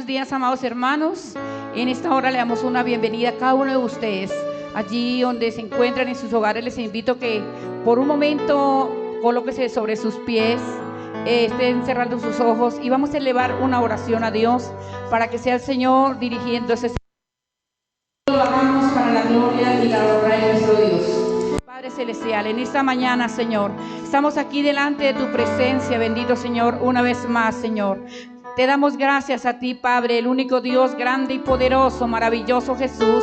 Buenos días, amados hermanos. En esta hora le damos una bienvenida a cada uno de ustedes. Allí donde se encuentran en sus hogares, les invito que por un momento colóquese sobre sus pies, estén cerrando sus ojos y vamos a elevar una oración a Dios para que sea el Señor dirigiéndose. Lo hagamos para la gloria y la honra de nuestro Dios. Padre Celestial, en esta mañana, Señor, estamos aquí delante de tu presencia, bendito Señor, una vez más, Señor. Te damos gracias a ti, Padre, el único Dios grande y poderoso, maravilloso Jesús.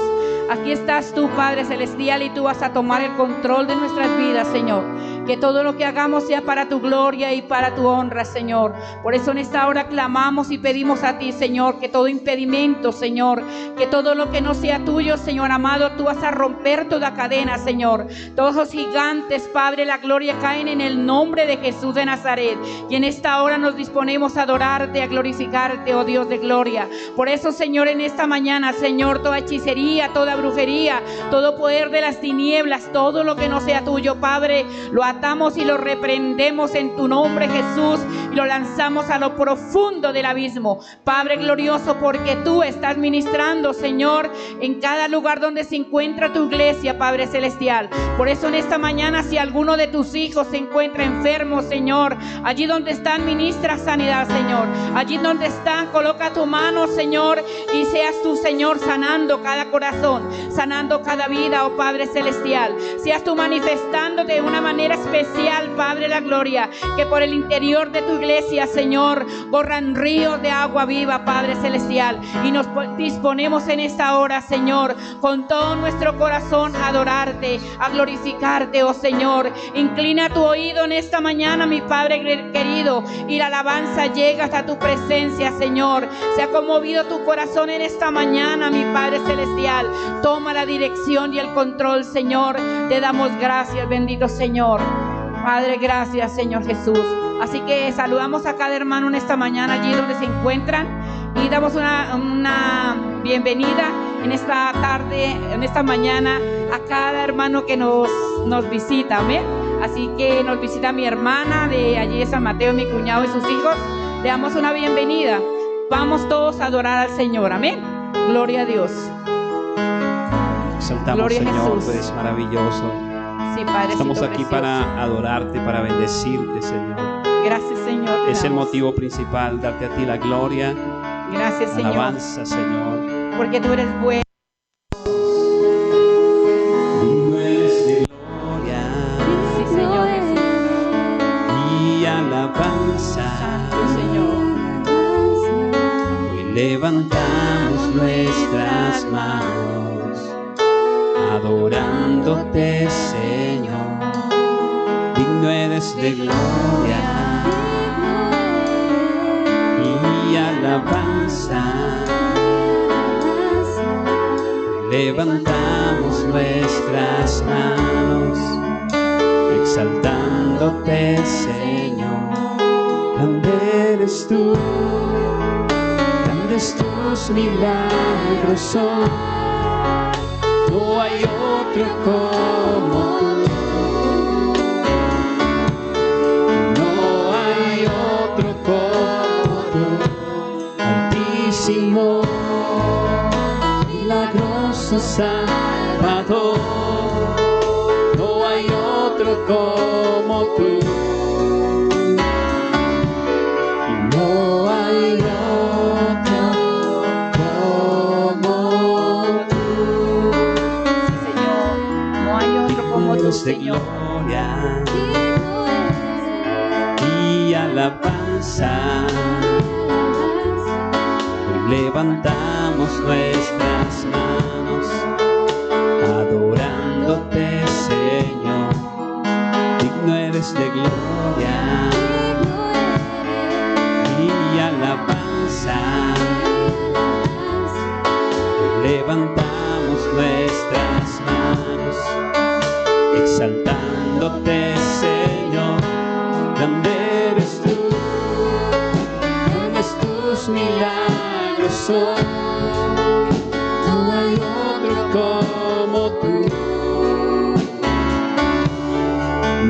Aquí estás tú, Padre Celestial, y tú vas a tomar el control de nuestras vidas, Señor. Que todo lo que hagamos sea para tu gloria y para tu honra, Señor. Por eso en esta hora clamamos y pedimos a ti, Señor, que todo impedimento, Señor, que todo lo que no sea tuyo, Señor amado, tú vas a romper toda cadena, Señor. Todos los gigantes, Padre, la gloria caen en el nombre de Jesús de Nazaret. Y en esta hora nos disponemos a adorarte, a glorificarte, oh Dios de gloria. Por eso, Señor, en esta mañana, Señor, toda hechicería, toda brujería, todo poder de las tinieblas, todo lo que no sea tuyo, Padre, lo atamos y lo reprendemos en tu nombre, Jesús, y lo lanzamos a lo profundo del abismo, Padre glorioso, porque tú estás ministrando, Señor, en cada lugar donde se encuentra tu iglesia, Padre celestial. Por eso en esta mañana, si alguno de tus hijos se encuentra enfermo, Señor, allí donde están, ministra sanidad, Señor. Allí donde están, coloca tu mano, Señor, y seas tú, Señor, sanando cada corazón, sanando cada vida, oh Padre celestial. Seas tú manifestándote de una manera especial, Padre la gloria, que por el interior de tu iglesia, Señor, corran ríos de agua viva, Padre celestial. Y nos disponemos en esta hora, Señor, con todo nuestro corazón a adorarte, a glorificarte, oh Señor. Inclina tu oído en esta mañana, mi Padre querido, y la alabanza llega hasta tu presencia, Señor. Se ha conmovido tu corazón en esta mañana, mi Padre celestial. Toma la dirección y el control, Señor. Te damos gracias, bendito Señor. Padre, gracias, Señor Jesús. Así que saludamos a cada hermano en esta mañana allí donde se encuentran y damos una bienvenida en esta tarde, en esta mañana, a cada hermano que nos visita, amén. Así que nos visita mi hermana de allí de San Mateo, mi cuñado y sus hijos. Le damos una bienvenida. Vamos todos a adorar al Señor, amén. Gloria a Dios. Exaltamos, Gloria Señor, Jesús. tú eres maravilloso. Sí, Padre. Estamos aquí precioso para adorarte, para bendecirte, Señor. Gracias, Señor. Es el motivo principal, darte a ti la gloria, Gracias, Señor. alabanza, Señor. Porque tú eres bueno. Digno eres de gloria Sí, Señor Jesús. y alabanza. Santo Señor. Hoy levantamos nuestras manos, adorándote, Señor. Digno eres de gloria y alabanza. Levantamos nuestras manos, exaltándote, Señor. Grande eres tú, grandes tus milagros son. No hay otro como tú. No hay otro como tú. Altísimo, milagroso Salvador. No hay otro como tú. No hay otro como tú. Sí, Señor. No hay otro como tú, Dios de Señor. gloria y alabanza. Hoy levantamos nuestras manos, adorándote, Señor. Digno eres de gloria y alabanza. Hoy levantamos nuestras manos, exaltándote, Señor. Grande eres tú, grandes tus milagros son. No hay otro como tú.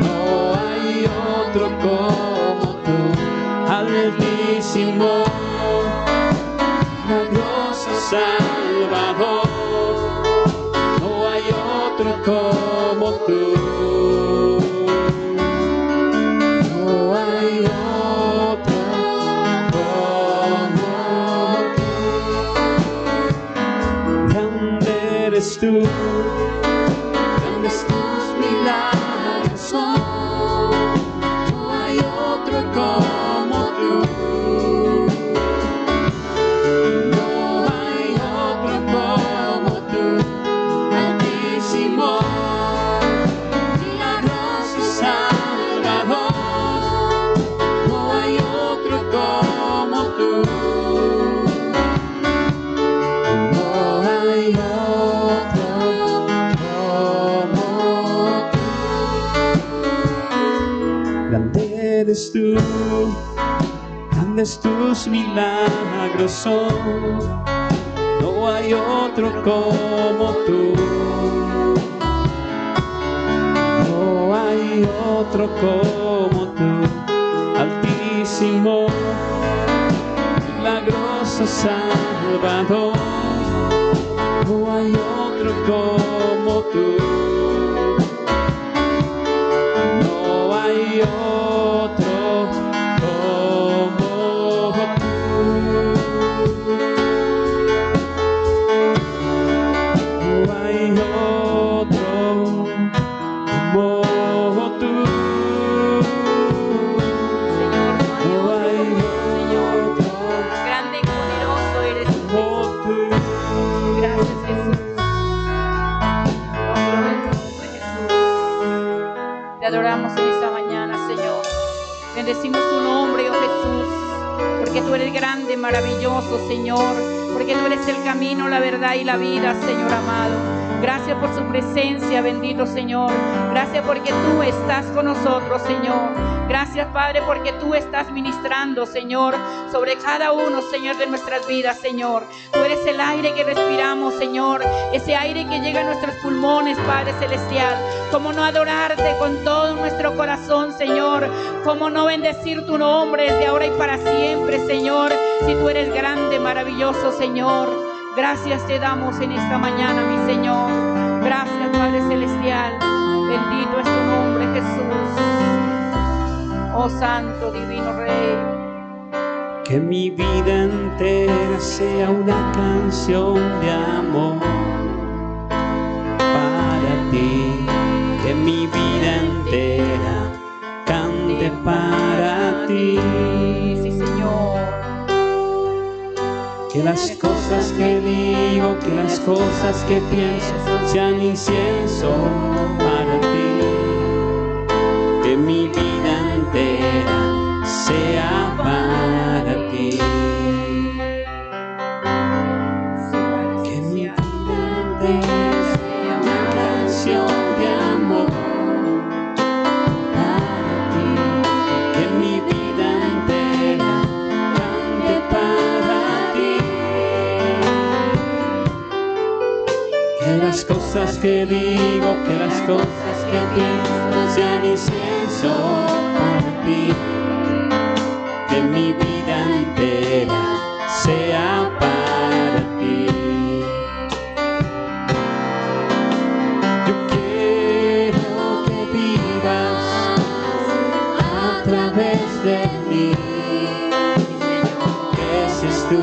No hay otro como tú. Altísimo, Salvador, no hay otro como tú. No hay otro como tú. Grande eres tú, grandes tus milagros son. No hay otro como tú. No hay otro como tú, Altísimo, milagroso Salvador. No hay otro como tú. No hay otro como tú. Grande eres tú, grandes tus milagros son. No hay otro como tú. No hay otro como tú, Altísimo, milagroso Salvador. No hay otro como tú. No hay otro como tú. No hay otro como tú. Señor, no hay otro, Señor. Grande y poderoso eres tú. Como tú. Gracias, Jesús. Oh, gloria a tu nombre, Jesús. Te adoramos en esta mañana, Señor. Bendecimos tu nombre, oh Jesús, porque tú eres grande, maravilloso, Señor, porque tú eres el camino, la verdad y la vida, Señor amado. Gracias por su presencia, bendito Señor. Gracias porque tú estás con nosotros, Señor. Gracias, Padre, porque tú estás ministrando, Señor, sobre cada uno, Señor, de nuestras vidas, Señor. Tú eres el aire que respiramos, Señor, ese aire que llega a nuestros pulmones, Padre Celestial. ¿Cómo no adorarte con todo nuestro corazón, Señor? ¿Cómo no bendecir tu nombre desde ahora y para siempre, Señor? Si tú eres grande, maravilloso, Señor. Gracias te damos en esta mañana, mi Señor. Gracias, Padre Celestial. Bendito es tu nombre, Jesús. Oh Santo, Divino Rey. Que mi vida entera sea una canción de amor para ti. Que mi vida entera cante para ti. Sí, Señor. Que las cosas que digo, que las cosas que pienso sean incienso para ti. Que mi vida entera sea para ti. Que mi vida entera sea una canción de amor para ti. Que mi vida entera cante para ti. Que las cosas que digo, que las cosas que pienso sean incienso para ti. Que mi vida entera sea para ti. Yo quiero que vivas a través de mí. Que seas tú,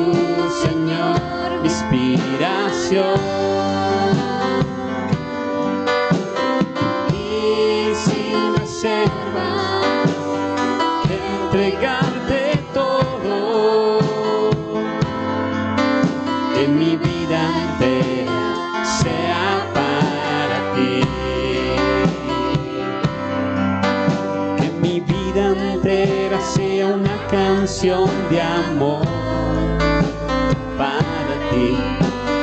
Señor, mi inspiración. Entregarte todo, que mi vida entera sea para ti. Que mi vida entera sea una canción de amor para ti.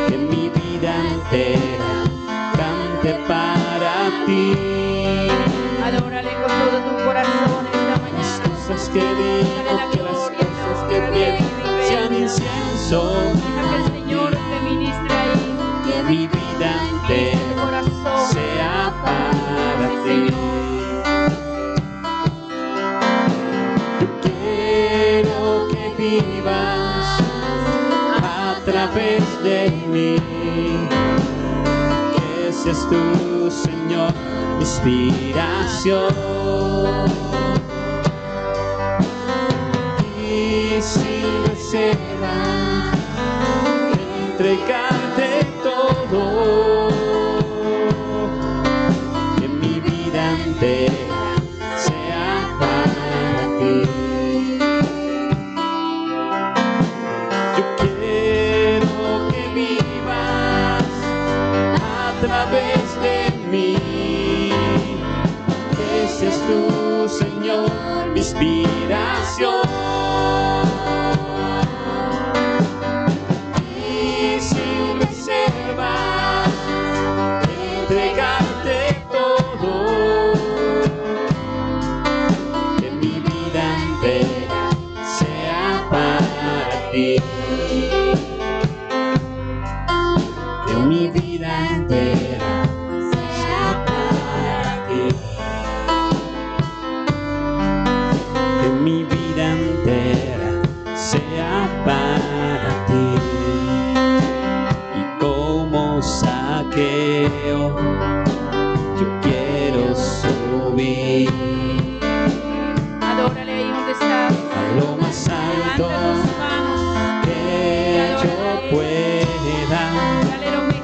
Que mi vida entera cante para ti. Adórale con todo tu corazón esta mañana. Las cosas que digo, que las cosas que pienso sean incienso. Deja que el Señor te ministre ahí. Que mi vida entera sea para ti. Yo quiero que vivas a través través de mí. Que seas tú, Señor, mi inspiración. Y sin reserva entregarte todo, que mi vida entera sea para ti. Yo quiero que vivas a través de mí, que seas tú, Señor, mi inspiración. Entregarte todo, que mi vida entera sea para ti, que mi vida entera sea para ti, que mi vida entera sea para ti. Y como Zaqueo, yo quiero subir. Adórale ahí donde estás. A lo más alto que yo pueda,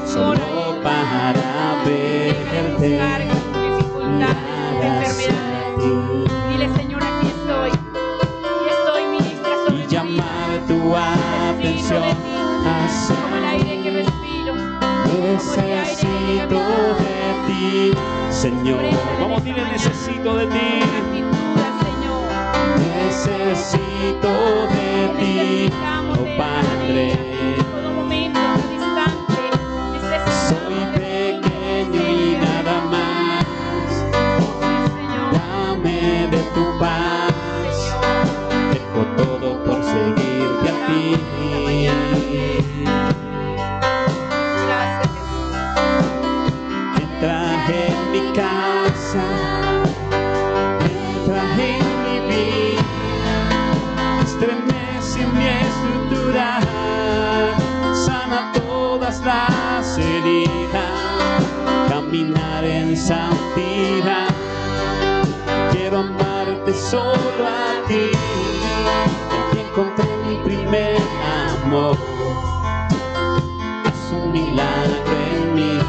solo para verte. Dile, Señor, aquí estoy. Aquí estoy, ministra sobre Y llamar tu atención hacia como el aire que respiro. necesito de ti, Señor. Vamos, dile, necesito de ti. Necesito de ti, oh Padre. Soy pequeño y nada más. Dame de tu paz. Dejo todo por seguirte a ti. Entra en mi casa, entra en mi vida, estremece mi estructura, sana todas las heridas, caminar en santidad. Quiero amarte solo a ti, en ti encontré mi primer amor. Haz un milagro en mí.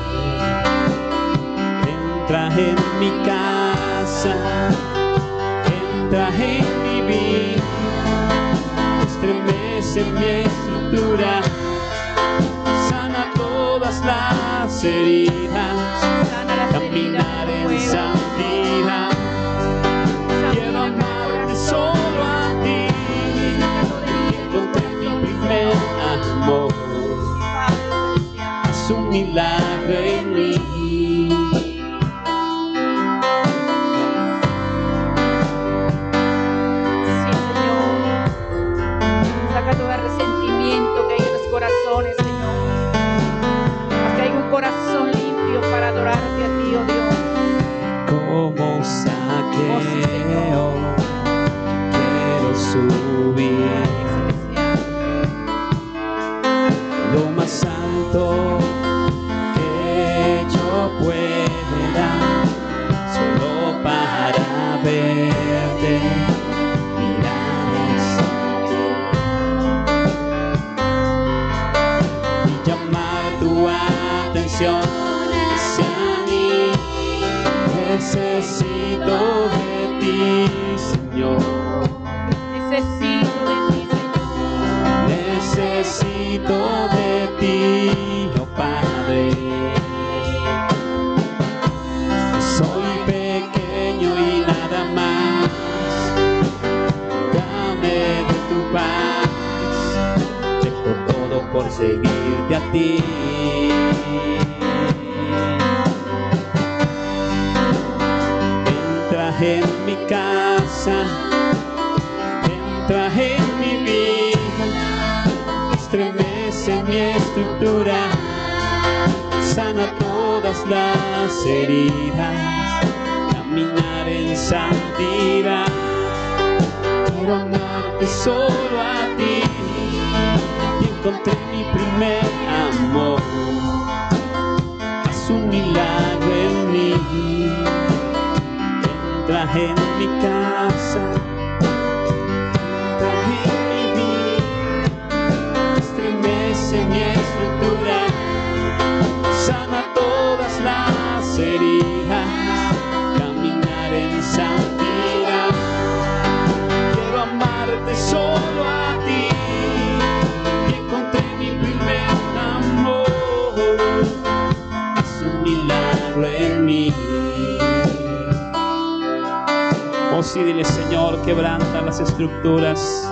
Entra en mi casa, entra en mi vida, estremece mi estructura, sana todas las heridas, caminar en santidad. Quiero amarte solo a ti, encontré mi primer amor. Haz un milagro en mí. Como Zaqueo, quiero subir lo más alto que yo pueda, solo para verte, mirar y llamar tu atención hacia mí. Necesito de ti, Señor. Necesito de ti, Señor. Necesito de ti, oh Padre. Soy pequeño y nada más. Dame de tu paz. Dejo todo por seguirte a ti. Entra en mi casa, entra en mi vida, estremece mi estructura, sana todas las heridas, caminar en santidad. Quiero amarte solo a ti, y encontré mi primer amor. Haz un milagro en mí. Entra en mi casa, entra en mi vida, estremece mi estructura, sana todas las heridas, caminar en santidad. Quiero amarte solo a ti, y encontré mi primer amor. Haz un milagro en mí. Oh sí, dile: Señor, quebranta las estructuras.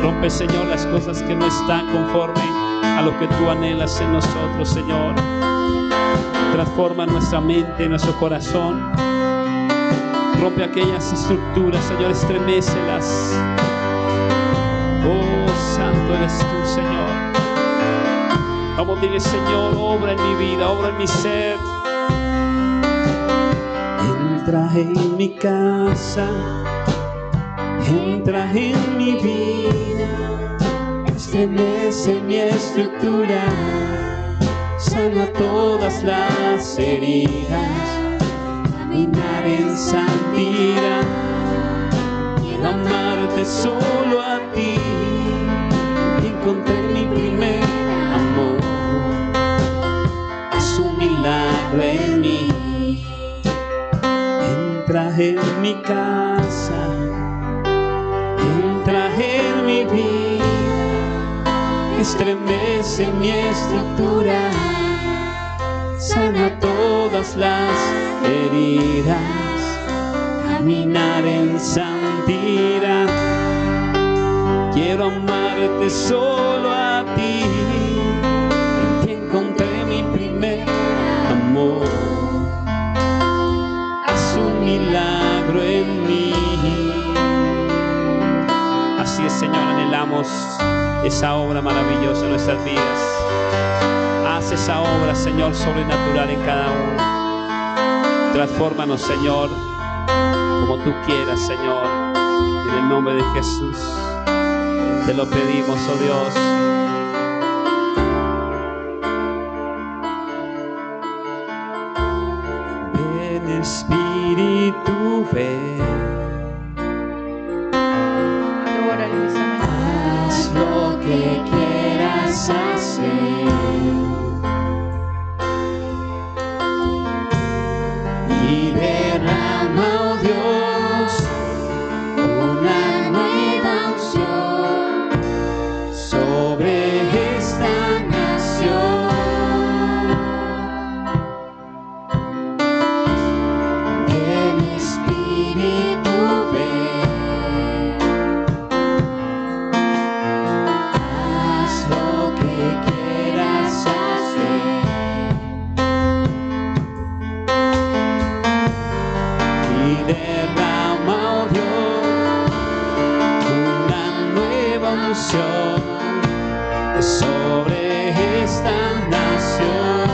Rompe, Señor, las cosas que no están conforme a lo que tú anhelas en nosotros, Señor. Transforma nuestra mente, nuestro corazón. Rompe aquellas estructuras, Señor, estremécelas. Oh, santo eres tú, Señor. Vamos, dile: Señor, obra en mi vida, obra en mi ser. Entra en mi casa, entra en mi vida, estremece mi estructura, sana todas las heridas, caminar en santidad. Quiero amarte solo a ti, y encontré mi primer amor. Haz un milagro en mí. Entra en mi casa, entra en mi vida, estremece mi estructura, sana todas las heridas, caminar en santidad. Quiero amarte solo a ti, en ti encontré mi primer amor. Un milagro en mí. Así es, Señor, anhelamos esa obra maravillosa en nuestras vidas. Haz esa obra, Señor, sobrenatural en cada uno. Transfórmanos, Señor, como tú quieras, Señor. En el nombre de Jesús te lo pedimos, oh Dios. Espíritu, ven. Haz lo que quieras hacer y derrama, oh Dios, una nueva unción sobre esta nación. Derrama, oh Dios, una nueva unción sobre esta nación.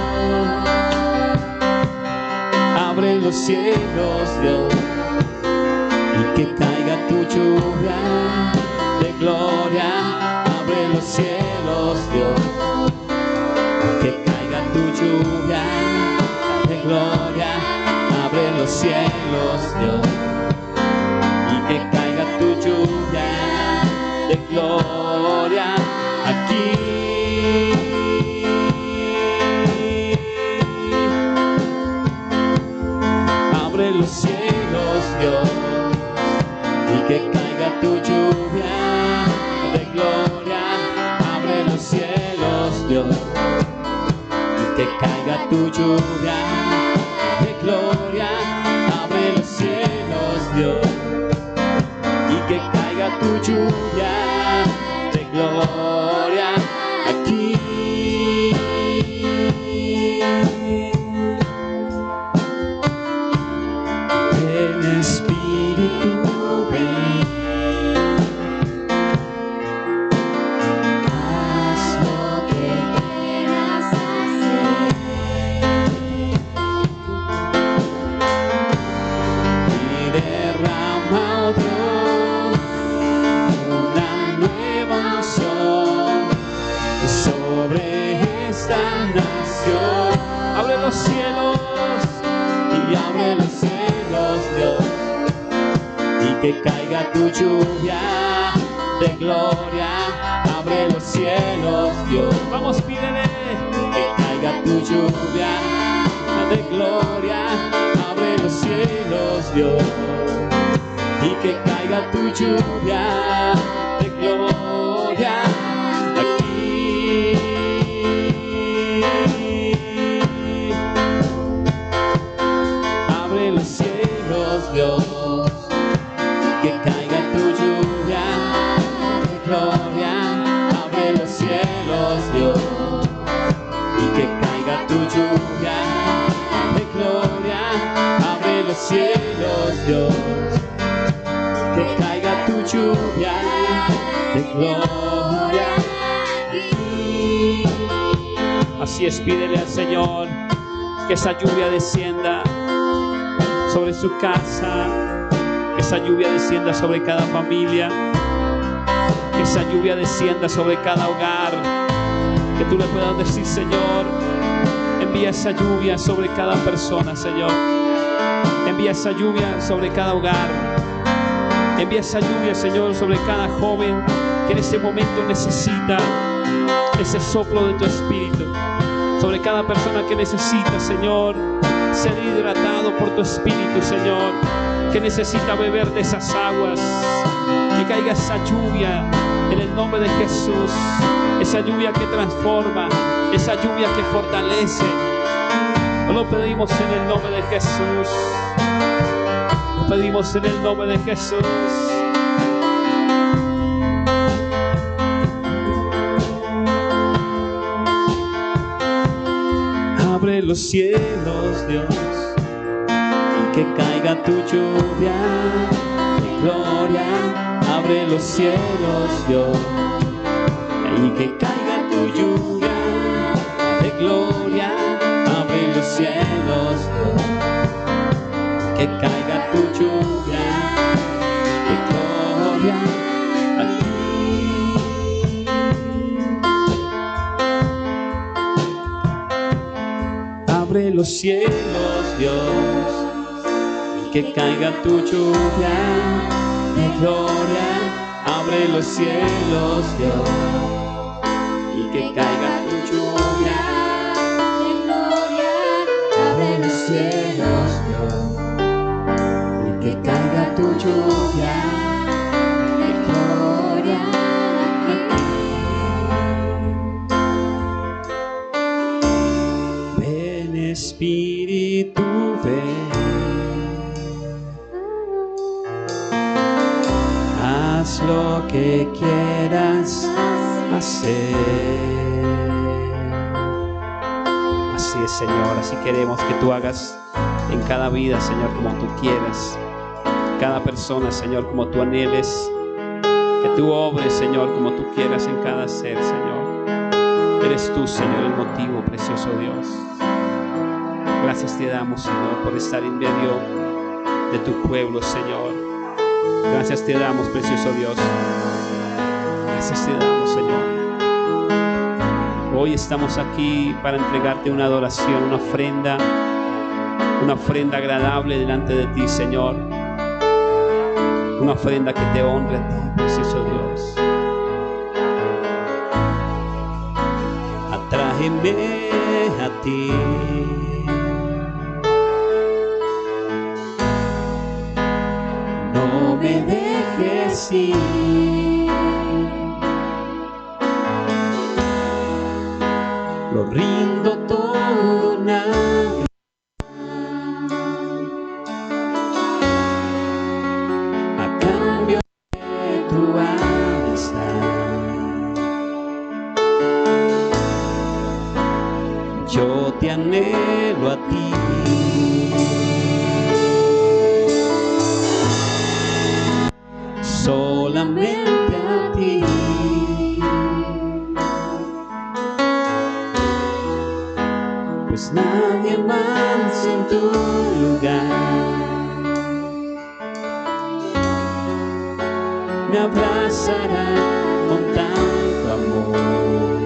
Abre los cielos, Dios, y que caiga tu lluvia de gloria. Abre los cielos, Dios, y que caiga tu lluvia de gloria. Abre los cielos, Dios, y que caiga tu lluvia de gloria aquí. Abre los cielos, Dios, y que caiga tu lluvia de gloria. Abre los cielos, Dios, y que caiga tu lluvia de gloria. Abre los cielos, Dios, y que caiga tu lluvia de gloria aquí. Ven, Espíritu, ven. Haz lo que quieras hacer y derrama, oh Dios, una nación. Abre los cielos y abre los cielos, Dios, y que caiga tu lluvia de gloria. Abre los cielos, Dios. Vamos, pídele que caiga tu lluvia de gloria. Abre los cielos, Dios, y que caiga tu lluvia de gloria aquí. Abre los cielos, Dios, que caiga tu lluvia de gloria. Abre los cielos, Dios, y que caiga tu lluvia de gloria. Abre los cielos, Dios, que caiga tu lluvia de gloria. Así es, pídele al Señor que esa lluvia descienda sobre su casa, que esa lluvia descienda sobre cada familia, que esa lluvia descienda sobre cada hogar, que tú le puedas decir: Señor, envía esa lluvia sobre cada persona, Señor, envía esa lluvia sobre cada hogar, envía esa lluvia, Señor, sobre cada joven que en ese momento necesita ese soplo de tu Espíritu, sobre cada persona que necesita, Señor, ser hidratado por tu Espíritu, Señor, que necesita beber de esas aguas. Que caiga esa lluvia en el nombre de Jesús, esa lluvia que transforma, esa lluvia que fortalece. Lo pedimos en el nombre de Jesús, lo pedimos en el nombre de Jesús. Abre los cielos, Dios, y que caiga tu lluvia de gloria. Abre los cielos, Dios, y que caiga tu lluvia de gloria. Abre los cielos, Dios, que caiga tu lluvia de gloria aquí. Abre los cielos, Dios, y que caiga tu lluvia de gloria. Abre los cielos, Dios, y que caiga tu lluvia de gloria. Abre los cielos, Dios, y que caiga tu lluvia de gloria aquí. Ven, Espíritu, ven. Haz lo que quieras hacer. Así es, Señor, así queremos que tú hagas en cada vida, Señor, como tú quieras. Cada persona, Señor, como tú anheles. Que tú obres, Señor, como tú quieras en cada ser, Señor. Eres tú, Señor, el motivo, precioso Dios. Gracias te damos, Señor, por estar en medio de tu pueblo, Señor. Gracias te damos, precioso Dios. Gracias te damos, Señor. Hoy estamos aquí para entregarte una adoración, una ofrenda agradable delante de ti, Señor. Una ofrenda que te honre a ti, precioso Dios. Atráeme a ti. No me dejes ir. Lo rindo todo nadie. A cambio de tu amistad, yo te anhelo a ti. Solamente a ti. Pues nadie más en tu lugar me abrazará con tanto amor.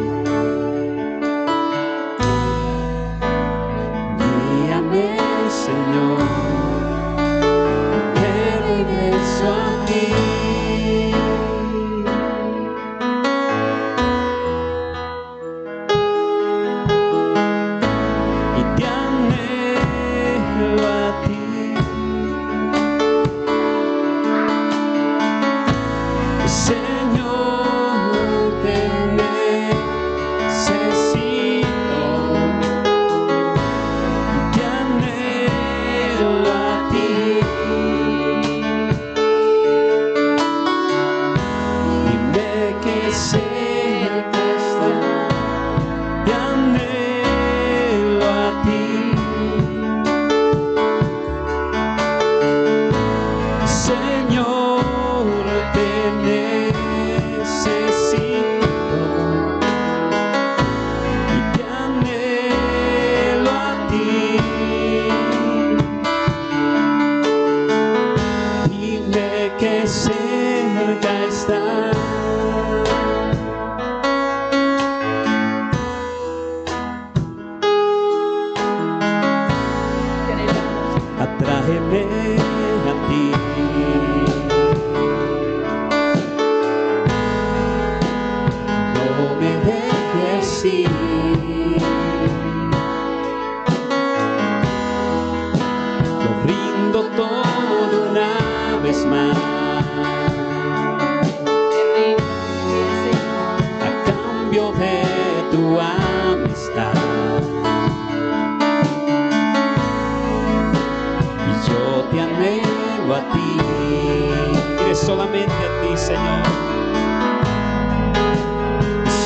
solamente a ti, Señor.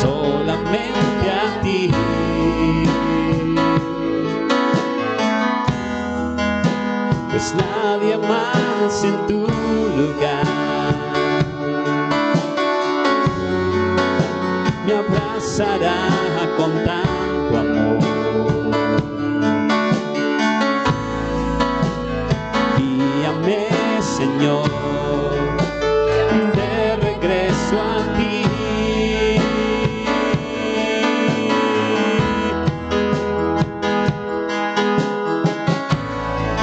Solamente a ti. Pues nadie más en tu lugar me abrazará con tanto amor. Guíame, Señor, de regreso a ti.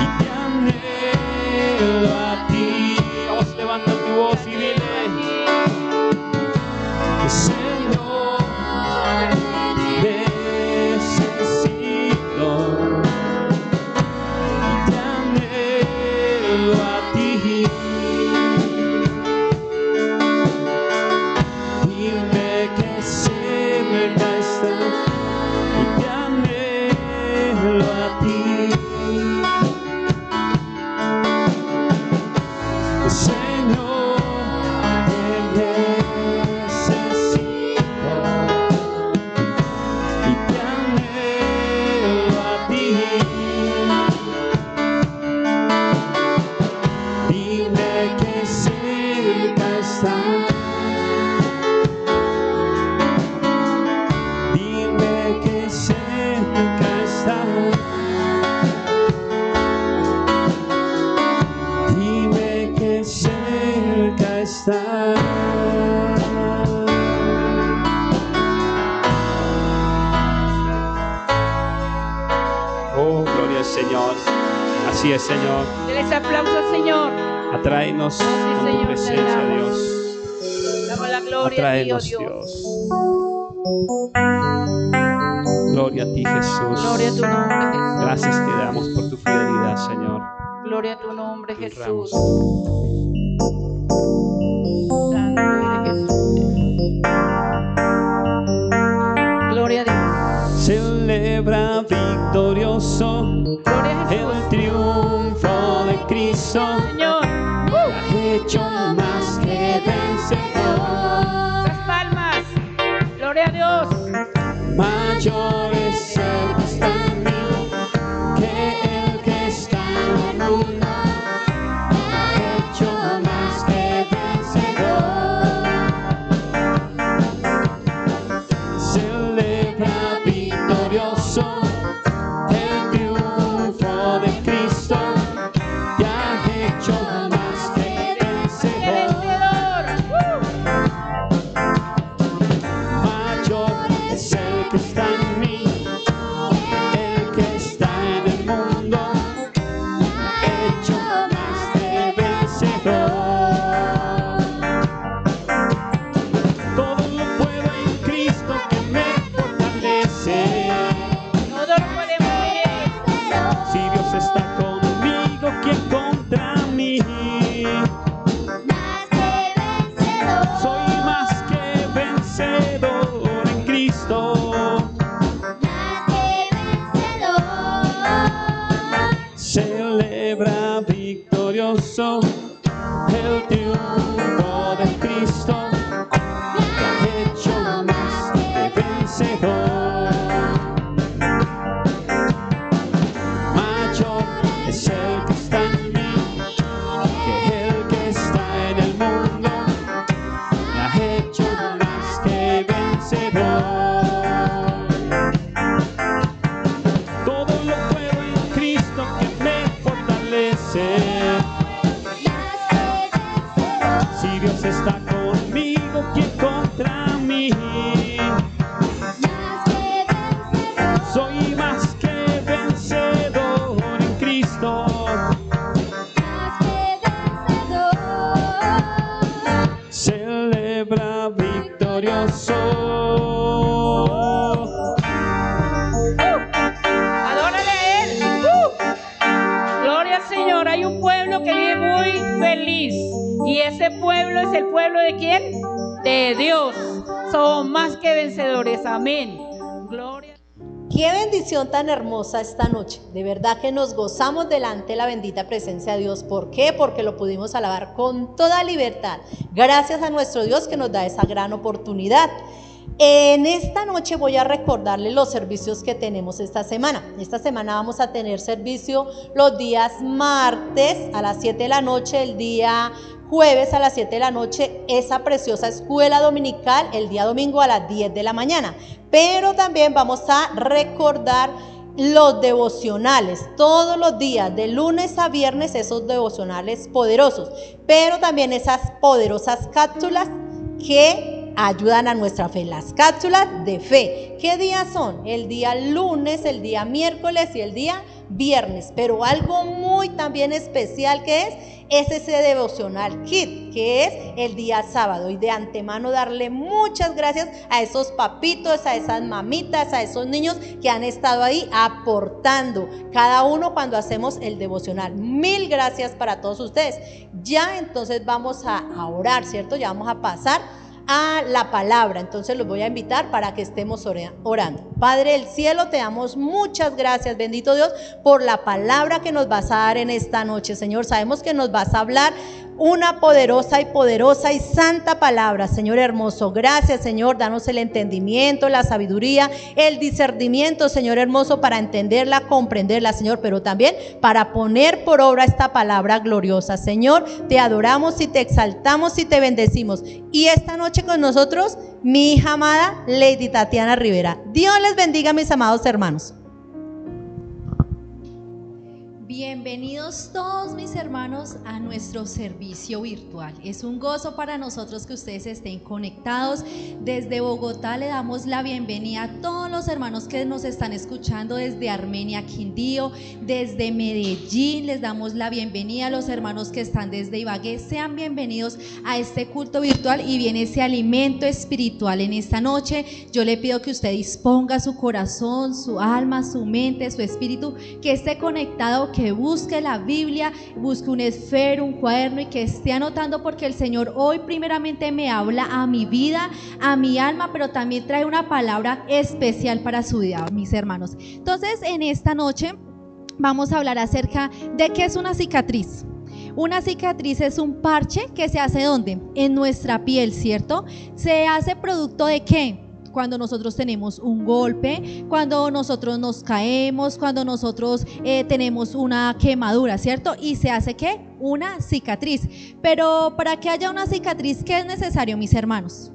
Y te anhelo a ti. Vamos, levanta tu voz y dile: Señor, necesito. Y te anhelo a ti. Dime que cerca estás. Y te anhelo a ti. Señor, te necesito. Y te anhelo a ti. Dime que cerca estás. Dime que cerca estás. Dime que cerca estás. Oh, gloria al Señor. Así es, Señor. Denles aplauso al Señor. Atráenos Sí, con tu Señor, te presencia, damos. Dios. Damos la gloria a ti, oh Atráenos, Dios. Dios. Gloria a ti, Jesús. Gloria a tu nombre, Jesús. Gracias te damos por tu fidelidad, Señor. Gloria a tu nombre, Te Jesús. honramos. Santo eres Jesús. Gloria a Dios. Celebra victorioso Gloria a el Jesús. triunfo de Cristo. Señor. Ha hecho más que vencedor. Las palmas. Gloria a Dios. Mayor es el que está en mí que el que está en el mundo. Ha hecho más que vencedor. Celebra victorioso el triunfo de Cristo. Te ha hecho más que vencedor. Mayor es el que está en mí, el que está en el mundo, hecho más que vencedor. Todo lo puedo en Cristo que me fortalece. Todo lo podemos ver. Si Dios está conmigo, ¿quién contra mí? Soy más que vencedor en Cristo. Celebra victorioso el triunfo de Cristo. Te ha hecho más que vencedor. Mayor es el que está en mí que el que está en el mundo. Me ha hecho más que vencedor. Todo lo puedo en Cristo que me fortalece. Si Dios está conmigo, ¿quién contra mí? Soy más que vencedor en Cristo. Celebra victorioso. Adórale a Él. Gloria al Señor. Hay un pueblo que vive muy feliz. Y ese pueblo es el pueblo de ¿quién? De Dios. Son más que vencedores. Amén. Gloria. Qué bendición tan hermosa esta noche. De verdad que nos gozamos delante de la bendita presencia de Dios. ¿Por qué? Porque lo pudimos alabar con toda libertad. Gracias a nuestro Dios que nos da esa gran oportunidad. En esta noche voy a recordarles los servicios que tenemos esta semana. Esta semana vamos a tener servicio los días martes a las 7 de la noche, el día jueves a las 7 de la noche, esa preciosa escuela dominical, el día domingo a las 10 de la mañana. Pero también vamos a recordar los devocionales, todos los días, de lunes a viernes, esos devocionales poderosos, pero también esas poderosas cápsulas que ayudan a nuestra fe, las cápsulas de fe. ¿Qué días son? El día lunes, el día miércoles y el día viernes. Pero algo muy también especial que es ese devocional kit, que es el día sábado. Y de antemano darle muchas gracias a esos papitos, a esas mamitas, a esos niños que han estado ahí aportando, cada uno cuando hacemos el devocional. Mil gracias para todos ustedes. Ya entonces vamos a orar, ¿cierto? Ya vamos a pasar a la palabra. Entonces los voy a invitar para que estemos orando. Padre del cielo, te damos muchas gracias, bendito Dios, por la palabra que nos vas a dar en esta noche, Señor. Sabemos que nos vas a hablar una poderosa y santa palabra, Señor hermoso. Gracias, Señor, danos el entendimiento, la sabiduría, el discernimiento, Señor hermoso, para entenderla, comprenderla, Señor, pero también para poner por obra esta palabra gloriosa. Señor, te adoramos y te exaltamos y te bendecimos. Y esta noche con nosotros, mi hija amada, Lady Tatiana Rivera. Dios les bendiga, mis amados hermanos. Bienvenidos todos mis hermanos a nuestro servicio virtual. Es un gozo para nosotros que ustedes estén conectados. Desde Bogotá le damos la bienvenida a todos los hermanos que nos están escuchando desde Armenia, Quindío, desde Medellín. Les damos la bienvenida a los hermanos que están desde Ibagué. Sean bienvenidos a este culto virtual y viene ese alimento espiritual en esta noche. Yo le pido que usted disponga su corazón, su alma, su mente, su espíritu, que esté conectado, que busque la Biblia, busque un esfero, un cuaderno y que esté anotando, porque el Señor hoy primeramente me habla a mi vida, a mi alma, pero también trae una palabra especial para su vida, mis hermanos. Entonces, en esta noche vamos a hablar acerca de qué es una cicatriz. Una cicatriz es un parche que se hace ¿dónde? En nuestra piel, ¿cierto? ¿Se hace producto de qué? Cuando nosotros tenemos un golpe, cuando nosotros nos caemos, cuando nosotros tenemos una quemadura, ¿cierto? Y se hace ¿qué? Una cicatriz. Pero para que haya una cicatriz, ¿qué es necesario, mis hermanos?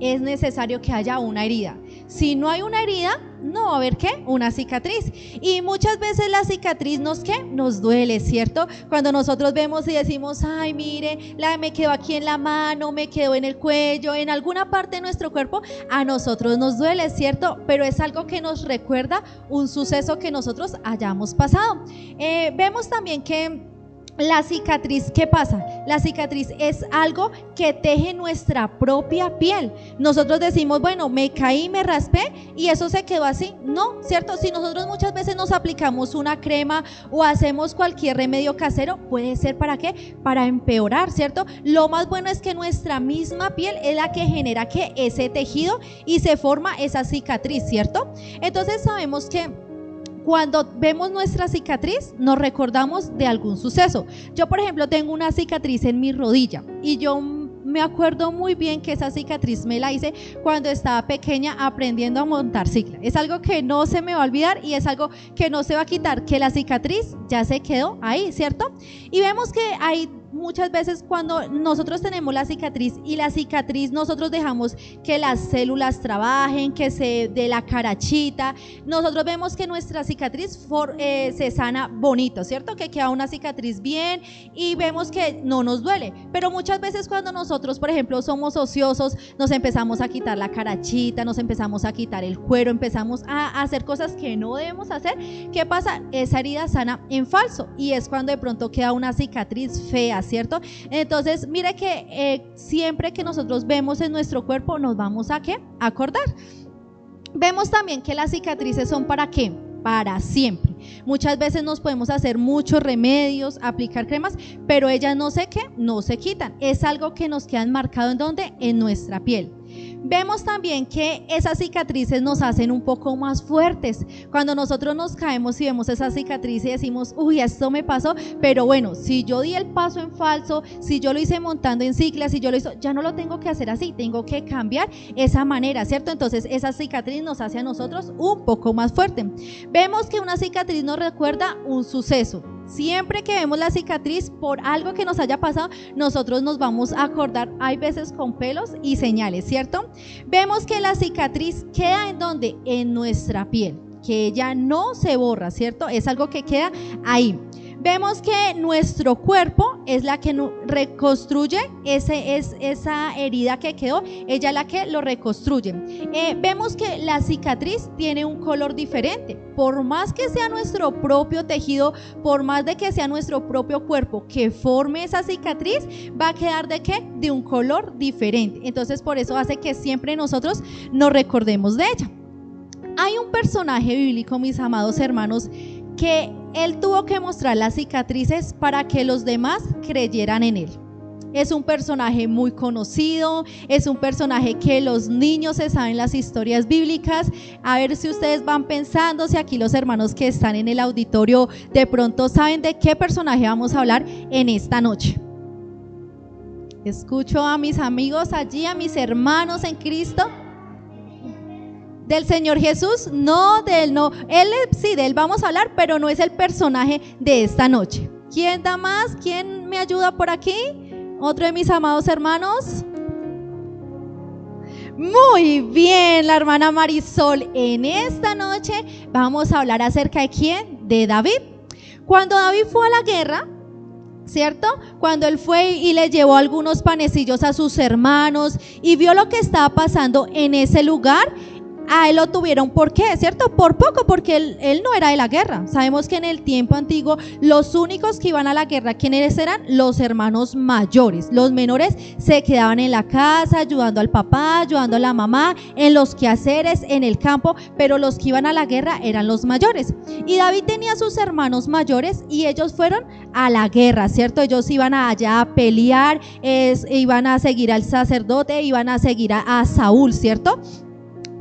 Es necesario que haya una herida. Si no hay una herida, no va a haber ¿qué? Una cicatriz. Y muchas veces la cicatriz nos duele, ¿cierto? Cuando nosotros vemos y decimos, ay, mire, me quedó aquí en la mano, me quedó en el cuello, en alguna parte de nuestro cuerpo, a nosotros nos duele, ¿cierto? Pero es algo que nos recuerda un suceso que nosotros hayamos pasado. Vemos también que la cicatriz, ¿qué pasa? La cicatriz es algo que teje nuestra propia piel. Nosotros decimos, bueno, me caí, me raspé y eso se quedó así. No, ¿cierto? Si nosotros muchas veces nos aplicamos una crema o hacemos cualquier remedio casero, puede ser ¿para qué? Para empeorar, ¿cierto? Lo más bueno es que nuestra misma piel es la que genera que ese tejido y se forma esa cicatriz, ¿cierto? Entonces sabemos que cuando vemos nuestra cicatriz, nos recordamos de algún suceso. Yo, por ejemplo, tengo una cicatriz en mi rodilla y yo me acuerdo muy bien que esa cicatriz me la hice cuando estaba pequeña aprendiendo a montar cicla. Es algo que no se me va a olvidar y es algo que no se va a quitar, que la cicatriz ya se quedó ahí, ¿cierto? Y vemos que hay muchas veces cuando nosotros tenemos la cicatriz y la cicatriz nosotros dejamos que las células trabajen, que se dé la carachita, nosotros vemos que nuestra cicatriz se sana bonito, ¿cierto? Que queda una cicatriz bien y vemos que no nos duele, pero muchas veces cuando nosotros, por ejemplo, somos ociosos, nos empezamos a quitar la carachita, nos empezamos a quitar el cuero, empezamos a hacer cosas que no debemos hacer. ¿Qué pasa? Esa herida sana en falso y es cuando de pronto queda una cicatriz fea, ¿cierto? Entonces, mire que siempre que nosotros vemos en nuestro cuerpo nos vamos a ¿qué? A acordar. Vemos también que las cicatrices son ¿para qué? Para siempre. Muchas veces nos podemos hacer muchos remedios, aplicar cremas, pero ellas no se quitan. Es algo que nos queda enmarcado ¿en dónde? En nuestra piel. Vemos también que esas cicatrices nos hacen un poco más fuertes. Cuando nosotros nos caemos y vemos esa cicatriz y decimos, uy, esto me pasó, pero bueno, si yo di el paso en falso, si yo lo hice montando en cicla, si yo lo hice, ya no lo tengo que hacer así, tengo que cambiar esa manera, ¿cierto? Entonces esa cicatriz nos hace a nosotros un poco más fuerte. Vemos que una cicatriz nos recuerda un suceso. Siempre que vemos la cicatriz por algo que nos haya pasado, nosotros nos vamos a acordar, hay veces con pelos y señales, ¿cierto? Vemos que la cicatriz queda en donde, en nuestra piel, que ella no se borra, ¿cierto? Es algo que queda ahí. Vemos que nuestro cuerpo es la que reconstruye esa herida que quedó, ella es la que lo reconstruye. Vemos que la cicatriz tiene un color diferente, por más que sea nuestro propio tejido, por más de que sea nuestro propio cuerpo que forme esa cicatriz, va a quedar ¿de qué? De un color diferente. Entonces por eso hace que siempre nosotros nos recordemos de ella. Hay un personaje bíblico, mis amados hermanos, que él tuvo que mostrar las cicatrices para que los demás creyeran en él. Es un personaje muy conocido, es un personaje que los niños se saben las historias bíblicas. A ver si ustedes van pensando, si aquí los hermanos que están en el auditorio de pronto saben de qué personaje vamos a hablar en esta noche. Escucho a mis amigos allí, a mis hermanos en Cristo. Del Señor Jesús, no, de él no, él sí, de él vamos a hablar, pero no es el personaje de esta noche. ¿Quién da más? ¿Quién me ayuda por aquí? ¿Otro de mis amados hermanos? Muy bien, la hermana Marisol. En esta noche vamos a hablar acerca de ¿quién? De David. Cuando David fue a la guerra, ¿cierto? Cuando él fue y le llevó algunos panecillos a sus hermanos y vio lo que estaba pasando en ese lugar, a él lo tuvieron, ¿por qué? ¿Cierto? Por poco, porque él no era de la guerra. Sabemos que en el tiempo antiguo los únicos que iban a la guerra, ¿quiénes eran? Los hermanos mayores. Los menores se quedaban en la casa ayudando al papá, ayudando a la mamá, en los quehaceres, en el campo, pero los que iban a la guerra eran los mayores. Y David tenía a sus hermanos mayores y ellos fueron a la guerra, ¿cierto? Ellos iban allá a pelear, iban a seguir al sacerdote, iban a seguir a Saúl, ¿cierto?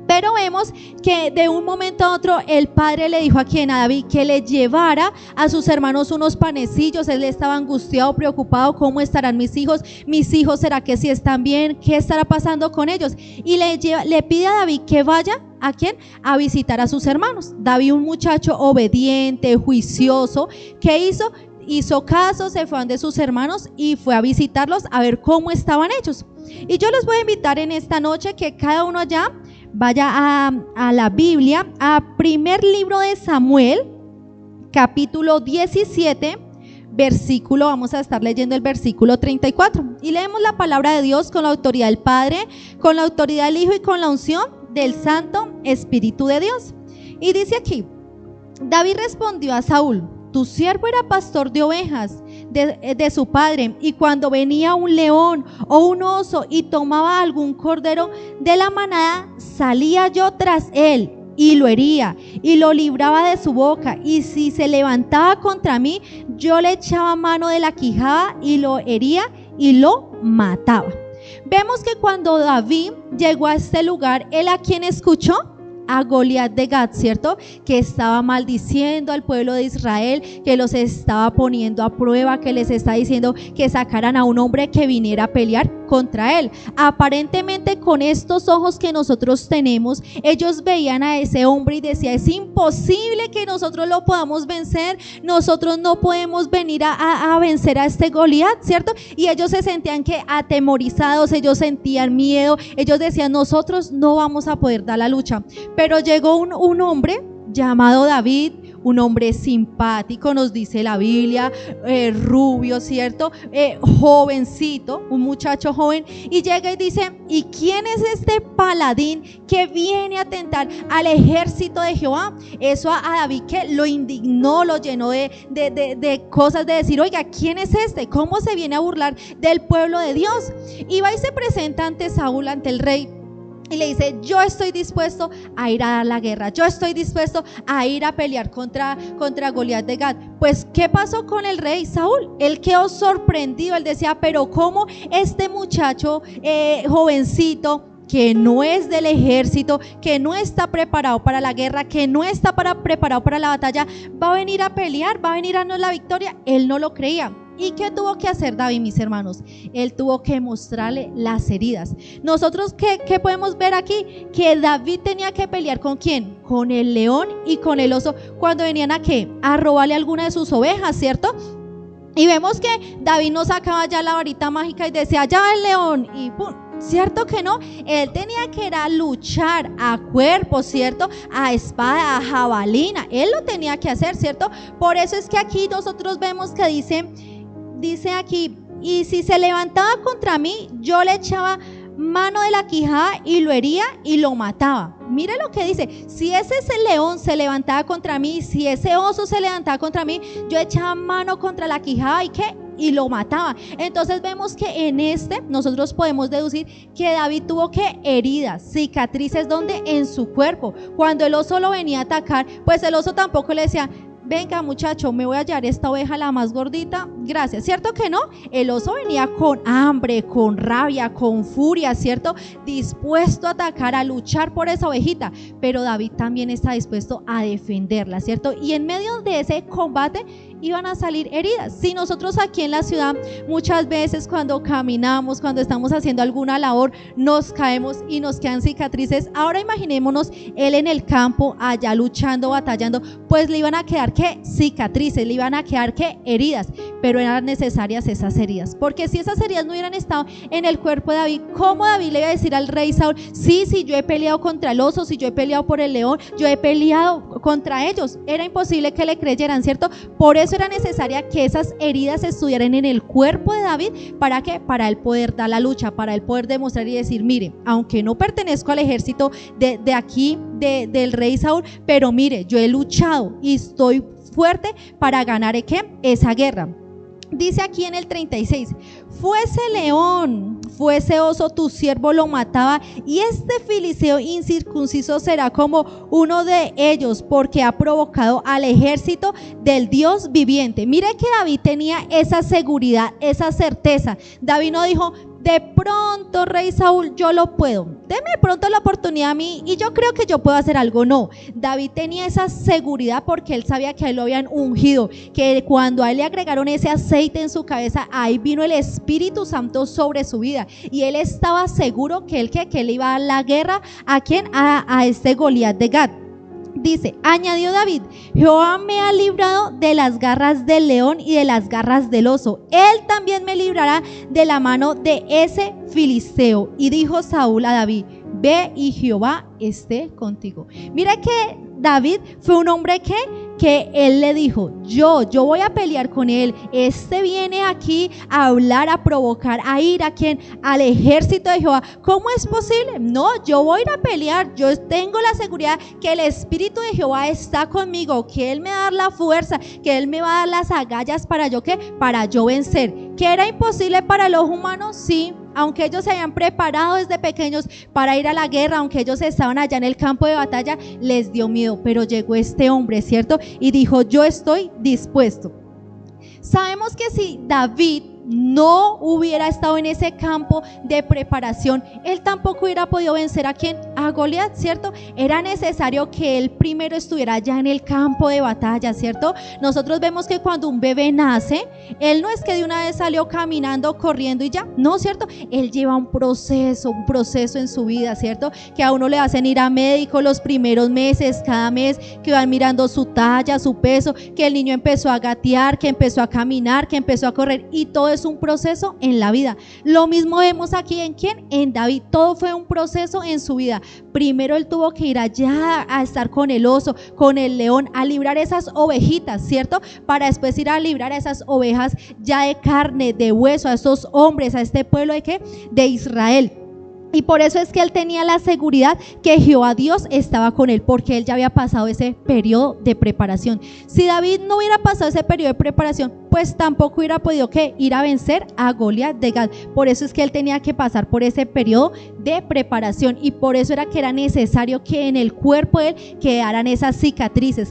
Pero vemos que de un momento a otro el padre le dijo a David que le llevara a sus hermanos unos panecillos. Él estaba angustiado, preocupado, ¿cómo estarán mis hijos? ¿Mis hijos será que sí están bien? ¿Qué estará pasando con ellos? Y le pide a David que vaya, ¿a quién? A visitar a sus hermanos. David, un muchacho obediente, juicioso, ¿qué hizo? Hizo caso, se fue de sus hermanos y fue a visitarlos a ver cómo estaban ellos. Y yo les voy a invitar en esta noche que cada uno allá vaya a la Biblia, a primer libro de Samuel, capítulo 17, versículo, vamos a estar leyendo el versículo 34. Y leemos la palabra de Dios con la autoridad del Padre, con la autoridad del Hijo y con la unción del Santo Espíritu de Dios. Y dice aquí: David respondió a Saúl: tu siervo era pastor de ovejas de su padre, y cuando venía un león o un oso y tomaba algún cordero de la manada, salía yo tras él y lo hería y lo libraba de su boca, y si se levantaba contra mí, yo le echaba mano de la quijada y lo hería y lo mataba. Vemos que cuando David llegó a este lugar, ¿él a quién escuchó? A Goliat de Gat, ¿cierto? Que estaba maldiciendo al pueblo de Israel, que los estaba poniendo a prueba, que les está diciendo que sacaran a un hombre que viniera a pelear contra él. Aparentemente, con estos ojos que nosotros tenemos, ellos veían a ese hombre y decían: es imposible que nosotros lo podamos vencer, nosotros no podemos venir a vencer a este Goliat, ¿cierto? Y ellos se sentían que atemorizados, ellos sentían miedo, ellos decían: nosotros no vamos a poder dar la lucha. Pero llegó un hombre llamado David, un hombre simpático, nos dice la Biblia, rubio, ¿cierto? Jovencito, un muchacho joven, y llega y dice: ¿y quién es este paladín que viene a tentar al ejército de Jehová? Eso a David que lo indignó, lo llenó de cosas, de decir: oiga, ¿quién es este? ¿Cómo se viene a burlar del pueblo de Dios? Y va y se presenta ante Saúl, ante el rey, y le dice: yo estoy dispuesto a ir a dar la guerra, yo estoy dispuesto a ir a pelear contra Goliat de Gat. Pues, ¿qué pasó con el rey Saúl? Él quedó sorprendido, él decía: pero ¿cómo este muchacho jovencito, que no es del ejército, que no está preparado para la guerra, que no está preparado para la batalla, va a venir a pelear, va a venir a darnos la victoria. Él no lo creía. ¿Y qué tuvo que hacer David, mis hermanos? Él tuvo que mostrarle las heridas. Nosotros, ¿qué podemos ver aquí? Que David tenía que pelear ¿con quién? Con el león y con el oso, cuando venían ¿a qué? A robarle alguna de sus ovejas, ¿cierto? Y vemos que David no sacaba ya la varita mágica y decía, allá va el león, y ¡pum! ¿Cierto que no? Él tenía que ir a luchar a cuerpo, ¿cierto? A espada, a jabalina. Él lo tenía que hacer, ¿cierto? Por eso es que aquí nosotros vemos que dice aquí, y si se levantaba contra mí, yo le echaba mano de la quijada y lo hería y lo mataba. Mire lo que dice, si ese león se levantaba contra mí, si ese oso se levantaba contra mí, yo echaba mano contra la quijada y ¿qué? Y lo mataba. Entonces vemos que en nosotros podemos deducir que David tuvo que heridas, cicatrices, donde en su cuerpo. Cuando el oso lo venía a atacar, pues el oso tampoco le decía, venga muchacho, me voy a hallar esta oveja la más gordita, gracias, ¿cierto que no? El oso venía con hambre, con rabia, con furia, ¿cierto? Dispuesto a atacar, a luchar por esa ovejita, pero David también está dispuesto a defenderla, ¿cierto? Y en medio de ese combate iban a salir heridas. Si nosotros aquí en la ciudad muchas veces cuando caminamos, cuando estamos haciendo alguna labor, nos caemos y nos quedan cicatrices, ahora imaginémonos él en el campo, allá luchando, batallando, pues le iban a quedar ¿qué? Cicatrices, le iban a quedar ¿qué? Heridas, pero eran necesarias esas heridas, porque si esas heridas no hubieran estado en el cuerpo de David, ¿cómo David le iba a decir al rey Saúl, sí, yo he peleado contra el oso, si yo he peleado por el león, yo he peleado contra ellos? Era imposible que le creyeran, ¿cierto? Por eso era necesaria que esas heridas estuvieran en el cuerpo de David. ¿Para qué? Para él poder dar la lucha, para él poder demostrar y decir, mire, aunque no pertenezco al ejército de aquí, del rey Saúl, pero mire, yo he luchado y estoy fuerte para ganar ¿qué? Esa guerra. Dice aquí en el 36, fuese león, fuese oso, tu siervo lo mataba, y este filisteo incircunciso será como uno de ellos, porque ha provocado al ejército del Dios viviente. Mire que David tenía esa seguridad, esa certeza. David no dijo, de pronto rey Saúl, yo lo puedo, deme de pronto la oportunidad a mí y yo creo que yo puedo hacer algo. No, David tenía esa seguridad porque él sabía que a él lo habían ungido, que cuando a él le agregaron ese aceite en su cabeza, ahí vino el Espíritu Santo sobre su vida, y él estaba seguro que él le iba a dar la guerra. ¿A quién? A este Goliat de Gat. Dice, añadió David, Jehová me ha librado de las garras del león y de las garras del oso, él también me librará de la mano de ese filisteo. Y dijo Saúl a David, ve y Jehová esté contigo. Mira que David fue un hombre que él le dijo, yo voy a pelear con él, viene aquí a hablar, a provocar, a ir ¿a quién? Al ejército de Jehová. ¿Cómo es posible? No, yo voy a ir a pelear, yo tengo la seguridad que el Espíritu de Jehová está conmigo, que él me va a dar la fuerza, que él me va a dar las agallas para yo ¿qué? Para yo vencer. ¿Que era imposible para el ojo humano? Sí. Aunque ellos se habían preparado desde pequeños para ir a la guerra, aunque ellos estaban allá en el campo de batalla, les dio miedo, pero llegó este hombre, ¿cierto? Y dijo, yo estoy dispuesto. Sabemos que si David no hubiera estado en ese campo de preparación, él tampoco hubiera podido vencer ¿a quién? A Goliat, ¿cierto? Era necesario que él primero estuviera ya en el campo de batalla, ¿cierto? Nosotros vemos que cuando un bebé nace, él no es que de una vez salió caminando, corriendo y ya, no, ¿cierto? Él lleva un proceso en su vida, ¿cierto? Que a uno le hacen ir a médico los primeros meses, cada mes, que van mirando su talla, su peso, que el niño empezó a gatear, que empezó a caminar, que empezó a correr, y todo es un proceso en la vida. Lo mismo vemos aquí en ¿quién? En David. Todo fue un proceso en su vida. Primero él tuvo que ir allá a estar con el oso, con el león, a librar esas ovejitas, ¿cierto? Para después ir a librar a esas ovejas ya de carne, de hueso, a esos hombres, a este pueblo de ¿qué? De Israel. Y por eso es que él tenía la seguridad que Jehová Dios estaba con él, porque él ya había pasado ese periodo de preparación. Si David no hubiera pasado ese periodo de preparación, pues tampoco hubiera podido ¿qué? Ir a vencer a Goliat de Gat. Por eso es que él tenía que pasar por ese periodo de preparación, y por eso era que era necesario que en el cuerpo de él quedaran esas cicatrices,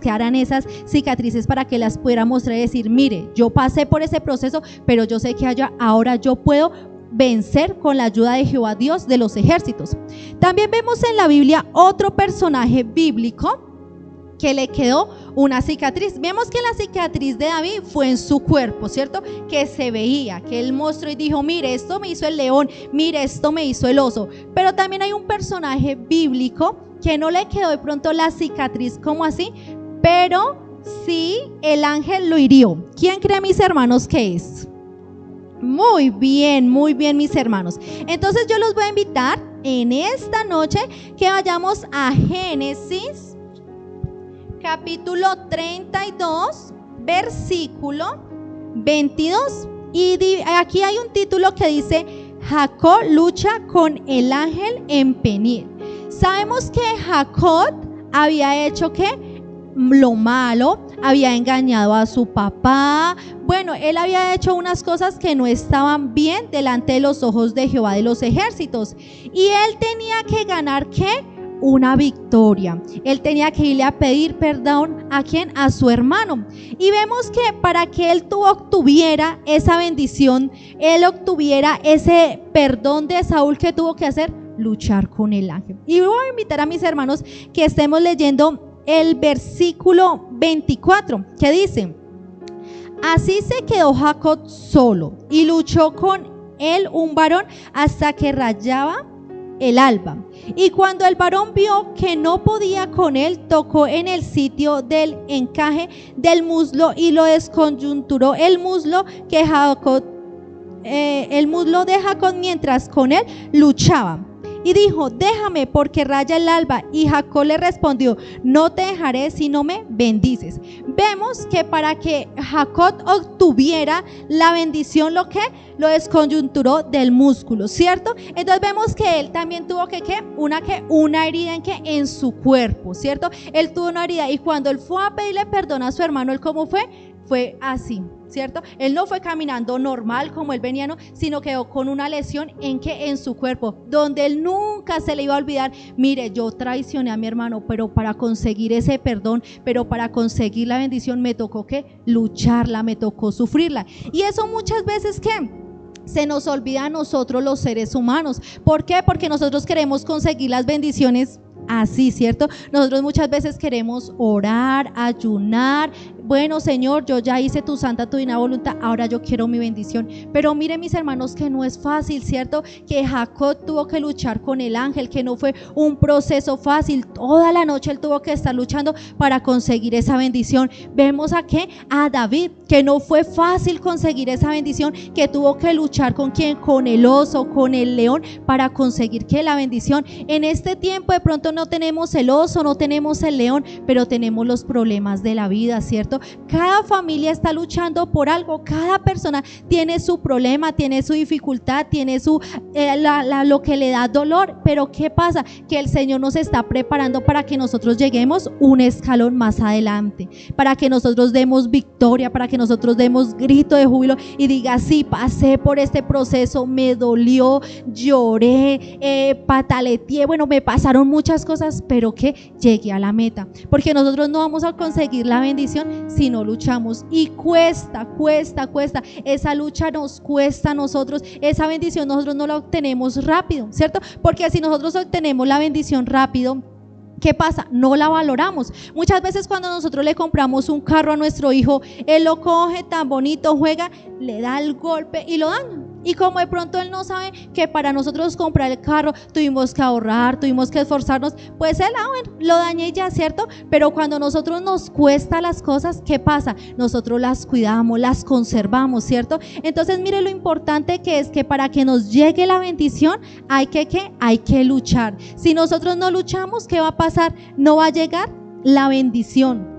para que las pudiera mostrar y decir, mire, yo pasé por ese proceso, pero yo sé que allá ahora yo puedo vencer con la ayuda de Jehová Dios de los ejércitos. También vemos en la Biblia otro personaje bíblico que le quedó una cicatriz. Vemos que la cicatriz de David fue en su cuerpo, ¿cierto? Que se veía, que él mostró y dijo, mire, esto me hizo el león, mire, esto me hizo el oso. Pero también hay un personaje bíblico que no le quedó de pronto la cicatriz como así, pero sí el ángel lo hirió. ¿Quién cree, mis hermanos, que es? Muy bien, mis hermanos. Entonces yo los voy a invitar en esta noche que vayamos a Génesis capítulo 32, versículo 22. Y aquí hay un título que dice: Jacob lucha con el ángel en Peniel. Sabemos que Jacob había hecho ¿qué? Lo malo, había engañado a su papá. Bueno, él había hecho unas cosas que no estaban bien delante de los ojos de Jehová de los ejércitos. Y él tenía que ganar ¿qué? Una victoria. Él tenía que irle a pedir perdón ¿a quién? A su hermano. Y vemos que para que él obtuviera esa bendición, él obtuviera ese perdón de Saúl, que tuvo que hacer, luchar con el ángel. Y voy a invitar a mis hermanos que estemos leyendo el versículo 24, que dice: así se quedó Jacob solo y luchó con él un varón hasta que rayaba el alba. Y cuando el varón vio que no podía con él, tocó en el sitio del encaje del muslo y lo desconjunturó el muslo de Jacob mientras con él luchaba. Y dijo: déjame, porque raya el alba. Y Jacob le respondió: no te dejaré si no me bendices. Vemos que para que Jacob obtuviera la bendición, lo desconjunturó del músculo, ¿cierto? Entonces vemos que él también tuvo una herida en su cuerpo, ¿cierto? Él tuvo una herida, y cuando él fue a pedirle perdón a su hermano, ¿él cómo fue? Fue así, ¿cierto? Él no fue caminando normal como él venía, no, sino quedó con una lesión en su cuerpo, donde él nunca se le iba a olvidar: mire, yo traicioné a mi hermano, pero para conseguir ese perdón, pero para conseguir la bendición, me tocó lucharla, me tocó sufrirla. Y eso muchas veces se nos olvida a nosotros, los seres humanos. ¿Por qué? Porque nosotros queremos conseguir las bendiciones así, ¿cierto? Nosotros muchas veces queremos orar, ayunar. Bueno, Señor, yo ya hice tu santa, tu divina voluntad, ahora yo quiero mi bendición. Pero miren, mis hermanos, que no es fácil, ¿cierto? Que Jacob tuvo que luchar con el ángel, que no fue un proceso fácil. Toda la noche él tuvo que estar luchando para conseguir esa bendición. Vemos a David, que no fue fácil conseguir esa bendición, que tuvo que luchar con ¿quién? Con el oso, con el león, para conseguir la bendición. En este tiempo de pronto no tenemos el oso, no tenemos el león, pero tenemos los problemas de la vida, ¿cierto? Cada familia está luchando por algo, cada persona tiene su problema, tiene su dificultad, tiene lo que le da dolor. Pero ¿qué pasa? Que el Señor nos está preparando para que nosotros lleguemos un escalón más adelante, para que nosotros demos victoria, para que nosotros demos grito de júbilo y diga: sí, pasé por este proceso, me dolió, lloré, pataleteé, bueno, me pasaron muchas cosas, pero que llegué a la meta. Porque nosotros no vamos a conseguir la bendición si no luchamos, y cuesta, esa lucha nos cuesta a nosotros. Esa bendición nosotros no la obtenemos rápido, ¿cierto? Porque si nosotros obtenemos la bendición rápido, ¿qué pasa? No la valoramos. Muchas veces cuando nosotros le compramos un carro a nuestro hijo, él lo coge tan bonito, juega, le da el golpe y lo daña. Y como de pronto él no sabe que para nosotros comprar el carro tuvimos que ahorrar, tuvimos que esforzarnos, pues él, bueno, lo dañé ya, ¿cierto? Pero cuando nosotros nos cuesta las cosas, ¿qué pasa? Nosotros las cuidamos, las conservamos, ¿cierto? Entonces mire lo importante que es que para que nos llegue la bendición hay que luchar. Si nosotros no luchamos, ¿qué va a pasar? No va a llegar la bendición.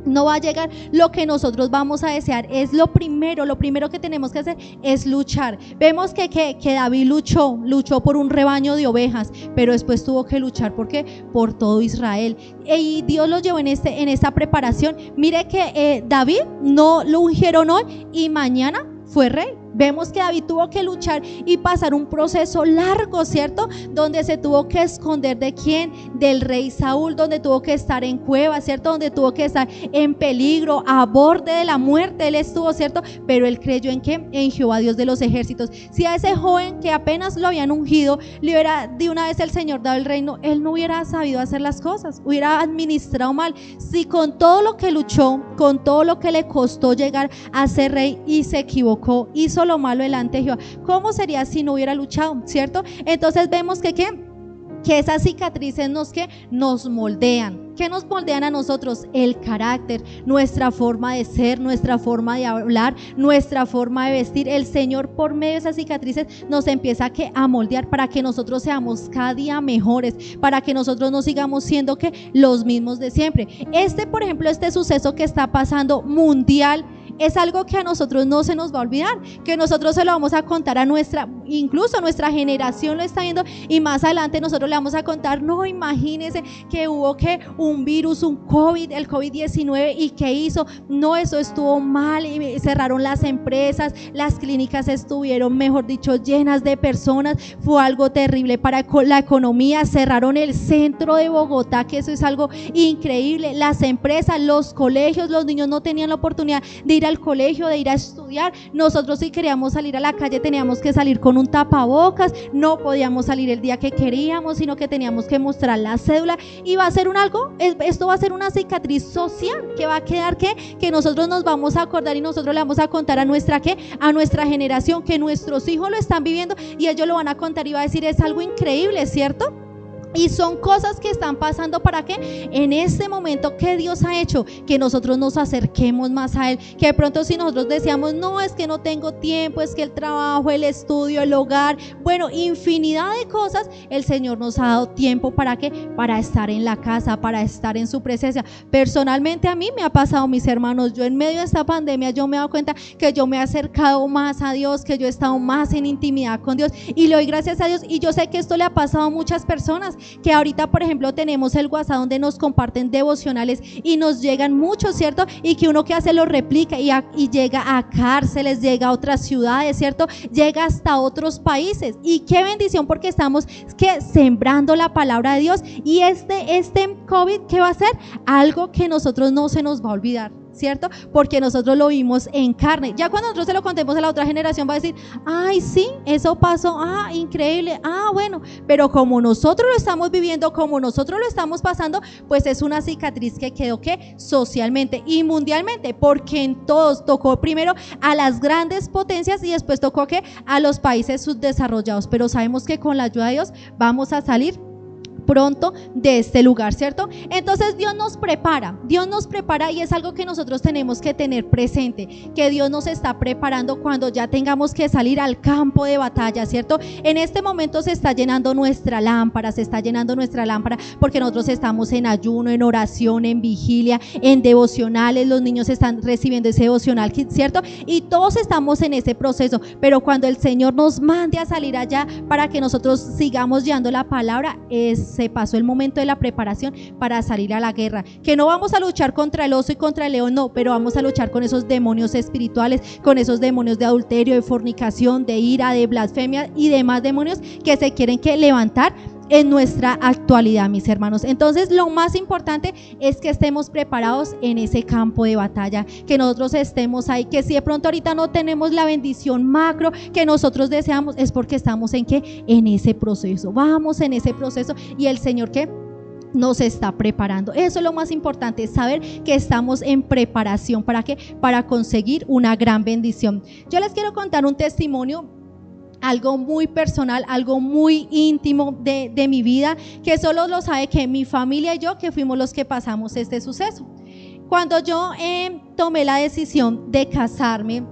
No va a llegar lo que nosotros vamos a desear. Es lo primero que tenemos que hacer es luchar. Vemos que David luchó por un rebaño de ovejas, pero después tuvo que luchar ¿por qué? Por todo Israel. Y Dios lo llevó en esta preparación. Mire que David no lo ungieron hoy y mañana fue rey. Vemos que David tuvo que luchar y pasar un proceso largo, ¿cierto? Donde se tuvo que esconder ¿de quién? Del rey Saúl, donde tuvo que estar en cuevas, ¿cierto? Donde tuvo que estar en peligro, a borde de la muerte, él estuvo, ¿cierto? Pero él creyó ¿en qué? En Jehová, Dios de los ejércitos. Si a ese joven que apenas lo habían ungido, le hubiera de una vez el Señor dado el reino, él no hubiera sabido hacer las cosas, hubiera administrado mal. Si con todo lo que luchó, con todo lo que le costó llegar a ser rey y se equivocó, hizo lo malo delante de Jehová, ¿cómo sería si no hubiera luchado? ¿Cierto? Entonces vemos que esas cicatrices nos moldean. ¿Qué nos moldean a nosotros? El carácter, nuestra forma de ser, nuestra forma de hablar, nuestra forma de vestir. El Señor por medio de esas cicatrices nos empieza a moldear para que nosotros seamos cada día mejores, para que nosotros no sigamos siendo los mismos de siempre. Por ejemplo, este suceso que está pasando mundial, es algo que a nosotros no se nos va a olvidar, que nosotros se lo vamos a contar incluso nuestra generación lo está viendo, y más adelante nosotros le vamos a contar, no, imagínense que hubo un virus, el COVID-19, y ¿qué hizo? No, eso estuvo mal, y cerraron las empresas, las clínicas estuvieron, mejor dicho, llenas de personas, fue algo terrible para la economía, cerraron el centro de Bogotá, que eso es algo increíble, las empresas, los colegios, los niños no tenían la oportunidad de ir al colegio, de ir a estudiar. Nosotros si queríamos salir a la calle teníamos que salir con un tapabocas, no podíamos salir el día que queríamos, sino que teníamos que mostrar la cédula, y va a ser esto va a ser una cicatriz social que va a quedar que nosotros nos vamos a acordar, y nosotros le vamos a contar a nuestra generación, que nuestros hijos lo están viviendo y ellos lo van a contar y va a decir, es algo increíble, ¿cierto? Y son cosas que están pasando para que en este momento que Dios ha hecho, que nosotros nos acerquemos más a Él, que de pronto si nosotros decíamos, no, es que no tengo tiempo, es que el trabajo, el estudio, el hogar, bueno, infinidad de cosas, el Señor nos ha dado tiempo para estar en la casa, para estar en su presencia. Personalmente a mí me ha pasado, mis hermanos, yo en medio de esta pandemia yo me he dado cuenta que yo me he acercado más a Dios, que yo he estado más en intimidad con Dios, y le doy gracias a Dios. Y yo sé que esto le ha pasado a muchas personas, que ahorita por ejemplo tenemos el WhatsApp donde nos comparten devocionales y nos llegan muchos, ¿cierto? Y que uno que hace lo replica y llega a cárceles, llega a otras ciudades, ¿cierto? Llega hasta otros países, y qué bendición, porque estamos sembrando la palabra de Dios. Y este COVID, ¿qué va a ser? Algo que nosotros no se nos va a olvidar, ¿cierto? Porque nosotros lo vimos en carne. Ya cuando nosotros se lo contemos a la otra generación va a decir, ay, sí, eso pasó, increíble, bueno, pero como nosotros lo estamos viviendo, como nosotros lo estamos pasando, pues es una cicatriz que quedó socialmente y mundialmente, porque en todos tocó primero a las grandes potencias y después tocó a los países subdesarrollados, pero sabemos que con la ayuda de Dios vamos a salir pronto de este lugar, ¿cierto? Entonces Dios nos prepara, y es algo que nosotros tenemos que tener presente, que Dios nos está preparando cuando ya tengamos que salir al campo de batalla, ¿cierto? En este momento se está llenando nuestra lámpara, porque nosotros estamos en ayuno, en oración, en vigilia, en devocionales, los niños están recibiendo ese devocional, ¿cierto? Y todos estamos en ese proceso, pero cuando el Señor nos mande a salir allá para que nosotros sigamos llevando la palabra, se pasó el momento de la preparación para salir a la guerra, que no vamos a luchar contra el oso y contra el león, no, pero vamos a luchar con esos demonios espirituales, con esos demonios de adulterio, de fornicación, de ira, de blasfemia y demás demonios que se quieren levantar en nuestra actualidad, mis hermanos. Entonces lo más importante es que estemos preparados en ese campo de batalla, que nosotros estemos ahí, que si de pronto ahorita no tenemos la bendición macro que nosotros deseamos, es porque estamos en ese proceso, vamos en ese proceso, y el Señor nos está preparando. Eso es lo más importante, saber que estamos en preparación para conseguir una gran bendición. Yo les quiero contar un testimonio, algo muy personal, algo muy íntimo de mi vida, que solo lo sabe que mi familia y yo, que fuimos los que pasamos este suceso. Cuando yo tomé la decisión de casarme,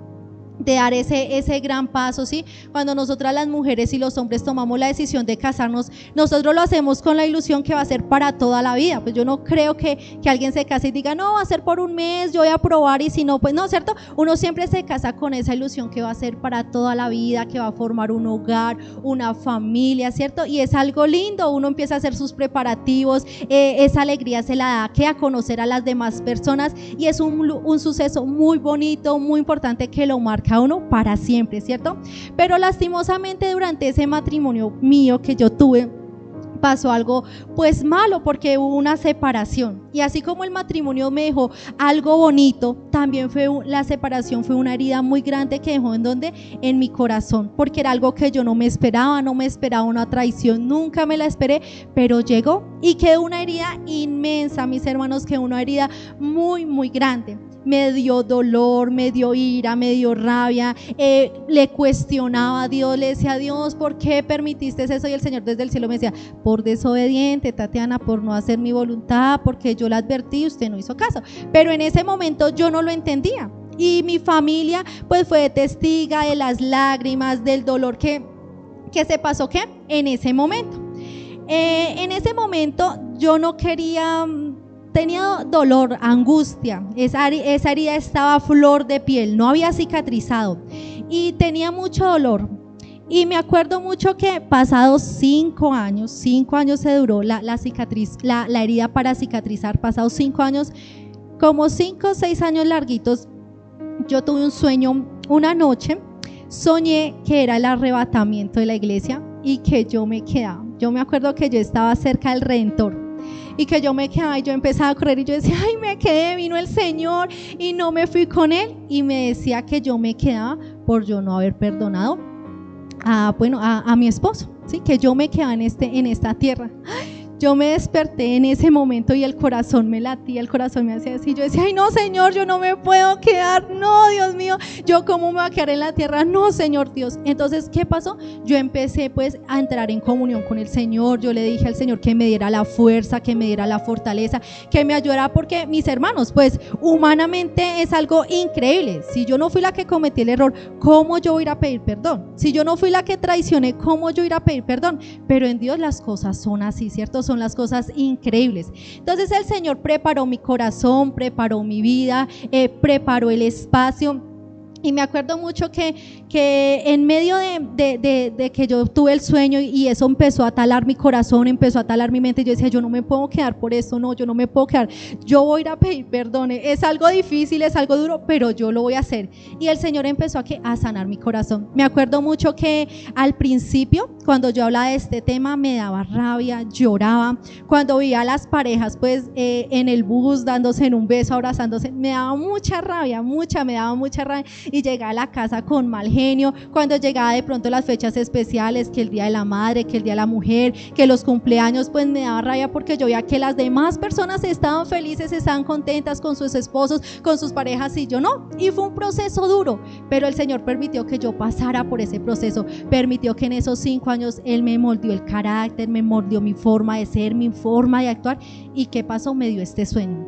de dar ese gran paso, ¿sí? Cuando nosotras las mujeres y los hombres tomamos la decisión de casarnos, nosotros lo hacemos con la ilusión que va a ser para toda la vida. Pues yo no creo que alguien se case y diga, no, va a ser por un mes, yo voy a probar, y si no, pues no, ¿cierto? Uno siempre se casa con esa ilusión que va a ser para toda la vida, que va a formar un hogar, una familia, ¿cierto? Y es algo lindo, uno empieza a hacer sus preparativos, esa alegría se la da a conocer a las demás personas, y es un suceso muy bonito, muy importante que lo marca marca a uno para siempre, ¿cierto? Pero lastimosamente durante ese matrimonio mío que yo tuve, pasó algo pues malo, porque hubo una separación, y así como el matrimonio me dejó algo bonito, también la separación fue una herida muy grande que dejó en mi corazón, porque era algo que yo no me esperaba una traición, nunca me la esperé, pero llegó y quedó una herida inmensa, mis hermanos, quedó una herida muy muy grande. Me dio dolor, me dio ira, me dio rabia, le cuestionaba a Dios, le decía a Dios, ¿por qué permitiste eso? Y el Señor desde el cielo me decía, por desobediente, Tatiana, por no hacer mi voluntad, porque yo la advertí y usted no hizo caso. Pero en ese momento yo no lo entendía, y mi familia pues fue testiga de las lágrimas, del dolor que se pasó en ese momento. En ese momento yo no quería... Tenía dolor, angustia, esa herida estaba a flor de piel, no había cicatrizado y tenía mucho dolor. Y me acuerdo mucho que pasados 5 años se duró la herida para cicatrizar, pasados 5 años, como 5 o 6 años larguitos, yo tuve un sueño una noche, soñé que era el arrebatamiento de la iglesia y que yo me quedaba. Yo me acuerdo que yo estaba cerca del Redentor y que yo me quedaba y yo empezaba a correr y yo decía, ay, me quedé, vino el Señor y no me fui con Él, y me decía que yo me quedaba por yo no haber perdonado a mi esposo, ¿sí? Que yo me quedaba en esta tierra. Yo me desperté en ese momento y el corazón me latía, el corazón me hacía así, yo decía, ay no Señor, yo no me puedo quedar, no Dios mío, yo cómo me voy a quedar en la tierra, no Señor Dios. Entonces, ¿qué pasó? Yo empecé pues a entrar en comunión con el Señor, yo le dije al Señor que me diera la fuerza, que me diera la fortaleza, que me ayudara, porque mis hermanos, pues humanamente es algo increíble. Si yo no fui la que cometí el error, ¿cómo yo voy a ir a pedir perdón? Si yo no fui la que traicioné, ¿cómo yo voy a ir a pedir perdón? Pero en Dios las cosas son así, ¿cierto? Son las cosas increíbles. Entonces el Señor preparó mi corazón, preparó mi vida, preparó el espacio. Y me acuerdo mucho que en medio de que yo tuve el sueño y eso empezó a talar mi corazón, empezó a talar mi mente, yo decía, yo no me puedo quedar por eso, no, yo no me puedo quedar, yo voy a ir a pedir perdón, es algo difícil, es algo duro, pero yo lo voy a hacer. Y el Señor empezó a sanar mi corazón. Me acuerdo mucho que al principio, cuando yo hablaba de este tema, me daba rabia, lloraba. Cuando veía a las parejas pues en el bus dándose en un beso, abrazándose, me daba mucha rabia, me daba mucha rabia. Y llegaba a la casa con mal genio, cuando llegaba de pronto las fechas especiales, que el día de la madre, que el día de la mujer, que los cumpleaños, pues me daba rabia porque yo veía que las demás personas estaban felices, estaban contentas con sus esposos, con sus parejas, y yo no. Y fue un proceso duro, pero el Señor permitió que yo pasara por ese proceso, permitió que en esos 5 años Él me moldeó el carácter, me moldeó mi forma de ser, mi forma de actuar. ¿Y qué pasó? Me dio este sueño.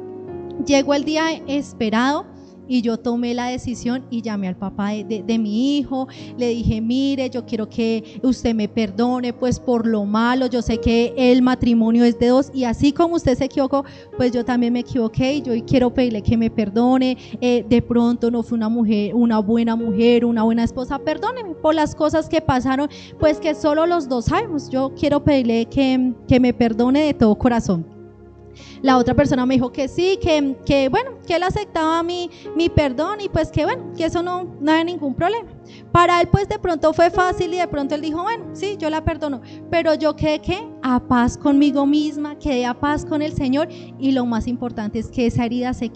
Llegó el día esperado y yo tomé la decisión y llamé al papá de mi hijo, le dije, mire, yo quiero que usted me perdone pues por lo malo, yo sé que el matrimonio es de 2 y así como usted se equivocó, pues yo también me equivoqué y yo quiero pedirle que me perdone, de pronto no fue una buena mujer, una buena esposa, perdóneme por las cosas que pasaron, pues que solo los 2 sabemos, yo quiero pedirle que me perdone de todo corazón. La otra persona me dijo que sí, que bueno, que él aceptaba mi perdón y pues que bueno, que eso no había ningún problema. Para él pues de pronto fue fácil y de pronto él dijo, bueno, sí, yo la perdono, pero yo quedé a paz conmigo misma, quedé a paz con el Señor, y lo más importante es que esa herida se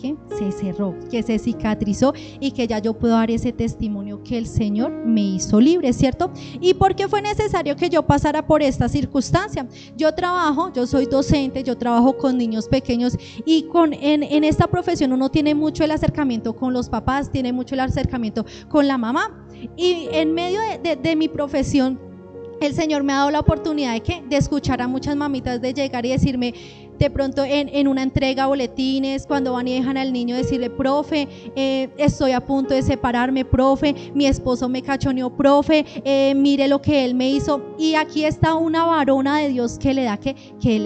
cerró, que se cicatrizó y que ya yo puedo dar ese testimonio que el Señor me hizo libre, ¿cierto? ¿Y por qué fue necesario que yo pasara por esta circunstancia? Yo soy docente, yo trabajo con niños pequeños y en esta profesión uno tiene mucho el acercamiento con los papás, tiene mucho el acercamiento con la mamá, y en medio de mi profesión el Señor me ha dado la oportunidad de escuchar a muchas mamitas, de llegar y decirme de pronto en una entrega boletines, cuando van y dejan al niño, decirle, profe, estoy a punto de separarme, profe, mi esposo me cachoneó, profe, mire lo que él me hizo. Y aquí está una varona de Dios que le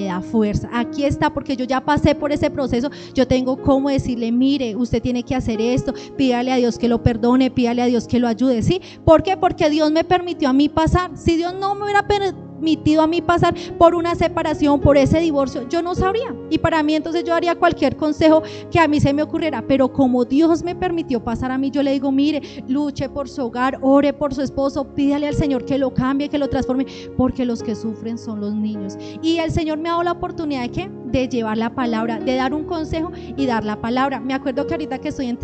da fuerza. Aquí está, porque yo ya pasé por ese proceso, yo tengo cómo decirle, mire, usted tiene que hacer esto, pídale a Dios que lo perdone, pídale a Dios que lo ayude, ¿sí? ¿Por qué? Porque Dios me permitió a mí pasar. Si Dios no me hubiera permitido a mí pasar por una separación, por ese divorcio, yo no sabría. Y para mí entonces yo daría cualquier consejo que a mí se me ocurriera, pero como Dios me permitió pasar a mí, yo le digo, mire, luche por su hogar, ore por su esposo, pídale al Señor que lo cambie, que lo transforme, porque los que sufren son los niños. Y el Señor me ha dado la oportunidad de ¿qué? De llevar la palabra, de dar un consejo y dar la palabra. Me acuerdo que ahorita que estoy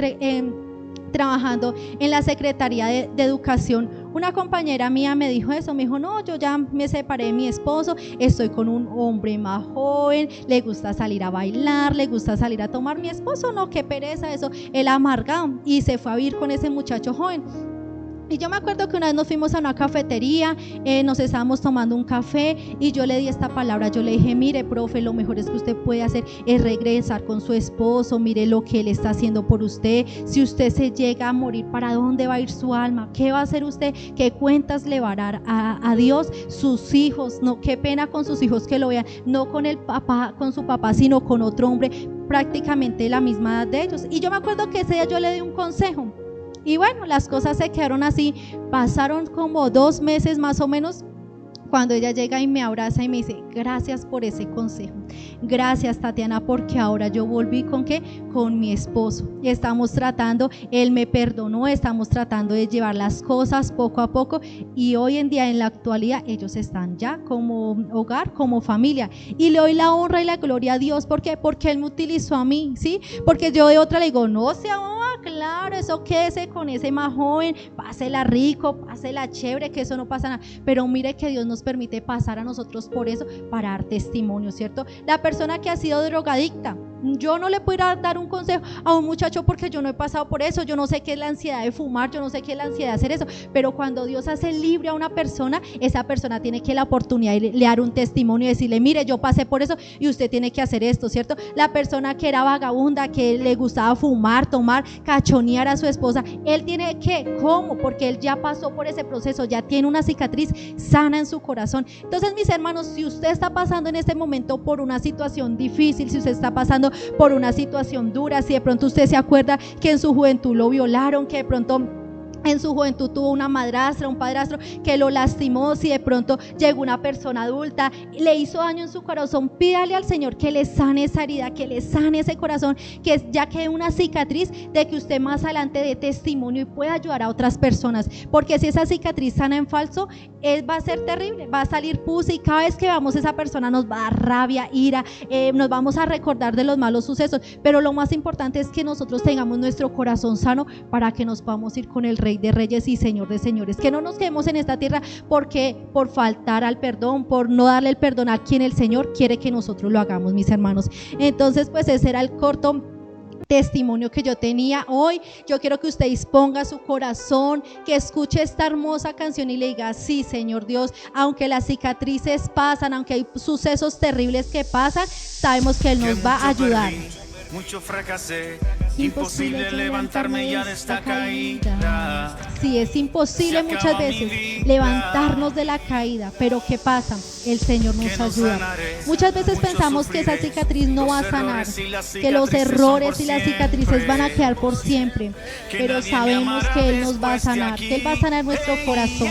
trabajando en la Secretaría de Educación, una compañera mía me dijo eso, me dijo, no, yo ya me separé de mi esposo, estoy con un hombre más joven, le gusta salir a bailar, le gusta salir a tomar. Mi esposo no, qué pereza eso, él amargado, y se fue a vivir con ese muchacho joven. Y yo me acuerdo que una vez nos fuimos a una cafetería, nos estábamos tomando un café y yo le di esta palabra, yo le dije, mire, profe, lo mejor es que usted puede hacer es regresar con su esposo, mire lo que él está haciendo por usted. Si usted se llega a morir, ¿para dónde va a ir su alma? ¿Qué va a hacer usted? ¿Qué cuentas le va a dar a Dios? Sus hijos, no, qué pena con sus hijos que lo vean, no con el papá, con su papá, sino con otro hombre prácticamente la misma edad de ellos. Y yo me acuerdo que ese día yo le di un consejo. Y bueno, las cosas se quedaron así, pasaron como 2 meses más o menos, cuando ella llega y me abraza y me dice, gracias por ese consejo, gracias Tatiana, porque ahora yo volví ¿con qué? Con mi esposo, y estamos tratando, él me perdonó, estamos tratando de llevar las cosas poco a poco, y hoy en día, en la actualidad, ellos están ya como hogar, como familia, y le doy la honra y la gloria a Dios. ¿Por qué? Porque él me utilizó a mí, ¿sí? Porque yo de otra le digo, no sea claro, eso quédese con ese más joven, pásela rico, pásela chévere, que eso no pasa nada, pero mire que Dios nos permite pasar a nosotros por eso, para dar testimonio, ¿cierto? La persona que ha sido drogadicta, yo no le puedo ir a dar un consejo a un muchacho porque yo no he pasado por eso, yo no sé qué es la ansiedad de fumar, yo no sé qué es la ansiedad de hacer eso, pero cuando Dios hace libre a una persona, esa persona tiene que la oportunidad de le dar un testimonio y decirle, mire, yo pasé por eso y usted tiene que hacer esto, ¿cierto? La persona que era vagabunda, que le gustaba fumar, tomar, cachonear a su esposa, él tiene que, ¿cómo? Porque él ya pasó por ese proceso, ya tiene una cicatriz sana en su corazón. Entonces, mis hermanos, si usted está pasando en este momento por una situación difícil, si usted está pasando por una situación dura, si de pronto usted se acuerda que en su juventud lo violaron, que de pronto en su juventud tuvo una madrastra, un padrastro que lo lastimó, si de pronto llegó una persona adulta y le hizo daño en su corazón, pídale al Señor que le sane esa herida, que le sane ese corazón, que ya quede una cicatriz de que usted más adelante dé testimonio y pueda ayudar a otras personas, porque si esa cicatriz sana en falso, va a ser terrible, va a salir pus, y cada vez que vamos a esa persona nos va a dar rabia, ira, nos vamos a recordar de los malos sucesos, pero lo más importante es que nosotros tengamos nuestro corazón sano para que nos podamos ir con el Rey de Reyes y Señor de Señores, que no nos quedemos en esta tierra porque por faltar al perdón, por no darle el perdón a quien el Señor quiere que nosotros lo hagamos, mis hermanos. Entonces, pues ese era el corto testimonio que yo tenía hoy. Yo quiero que usted disponga su corazón, que escuche esta hermosa canción y le diga, sí, Señor Dios, aunque las cicatrices pasan, aunque hay sucesos terribles que pasan, sabemos que Él nos va a ayudar. Mucho fracasé, imposible levantarme ya de esta caída. Sí, es imposible muchas veces levantarnos de la caída, pero ¿qué pasa? El Señor nos ayuda. Muchas veces pensamos que esa cicatriz no va a sanar, que los errores y las cicatrices van a quedar por siempre, pero sabemos que Él nos va a sanar, que Él va a sanar nuestro corazón.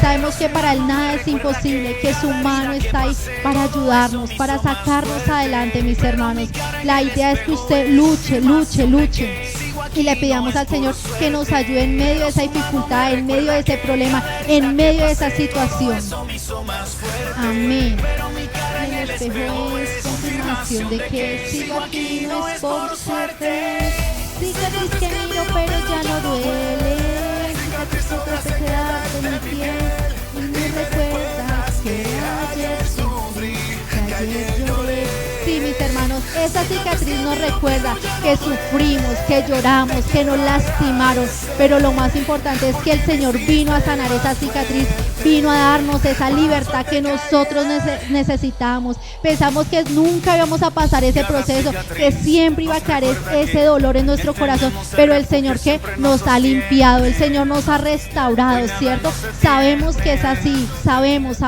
Sabemos que para Él nada es imposible, que su mano está ahí para ayudarnos, para sacarnos adelante, mis hermanos. La idea es que usted luche y le pidamos al Señor que nos ayude en medio de esa dificultad, en medio de ese problema, en medio de esa situación. Amén. El espejo es confirmación de que sigo aquí, no es por suerte. Cicatriz que miro pero ya no duele, cicatriz que te queda de mi piel y me recuerdas que ayer sufrí, que ayer lloré. Sí, mis hermanos, esa cicatriz nos recuerda que sufrimos, que lloramos, que nos lastimaron, pero lo más importante es que el Señor vino a sanar esa cicatriz, vino a darnos esa libertad que nosotros necesitamos. Pensamos que nunca íbamos a pasar ese proceso, que siempre iba a quedar ese dolor en nuestro corazón, pero el Señor que nos ha limpiado, el Señor nos ha restaurado, ¿cierto? Sabemos que es así, sabemos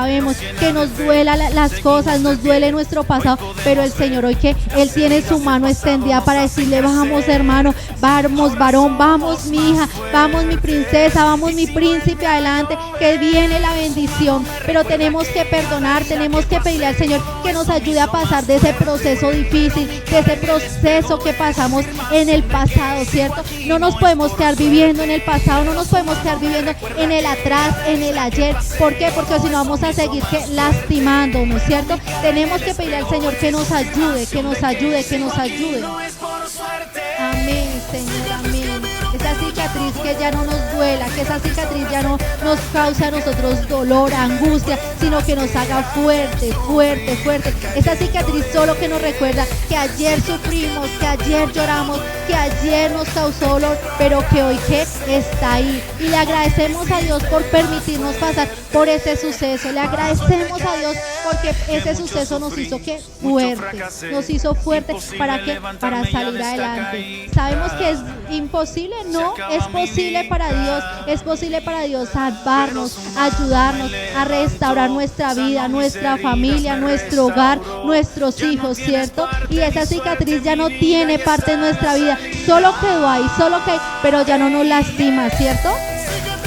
que nos duela las cosas, nos duele nuestro pasado, pero el Señor hoy que Él tiene su mano extendida para decirle: vamos, hermano, vamos, varón, vamos, mi hija, vamos, mi princesa, vamos, mi príncipe, adelante, que viene la bendición. Pero tenemos que perdonar, tenemos que pedirle al Señor que nos ayude a pasar de ese proceso difícil, de ese proceso que pasamos en el pasado, ¿cierto? No nos podemos quedar viviendo en el pasado, no nos podemos quedar viviendo en el atrás, en el ayer. ¿Por qué? Porque si no vamos a seguir lastimándonos, ¿cierto? Tenemos que pedirle al Señor que nos ayude, que nos ayude, que nos ayude. Amén, Señor, amén. Esa cicatriz que ya no nos duela, que esa cicatriz ya no nos cause a nosotros dolor, angustia, sino que nos haga fuerte, fuerte, fuerte. Esa cicatriz solo que nos recuerda que ayer sufrimos, que ayer lloramos, que ayer nos causó dolor, pero que hoy que está ahí. Y le agradecemos a Dios por permitirnos pasar por ese suceso. Le agradecemos a Dios porque ese suceso nos hizo fuerte, nos hizo fuerte para salir adelante. Sabemos que es imposible, no, es posible para Dios, es posible para Dios salvarnos, ayudarnos a restaurar nuestra vida, nuestra familia, nuestro hogar, nuestros hijos, ¿cierto? Y esa cicatriz ya no tiene parte en nuestra vida, solo quedó ahí, pero ya no nos lastima, ¿cierto?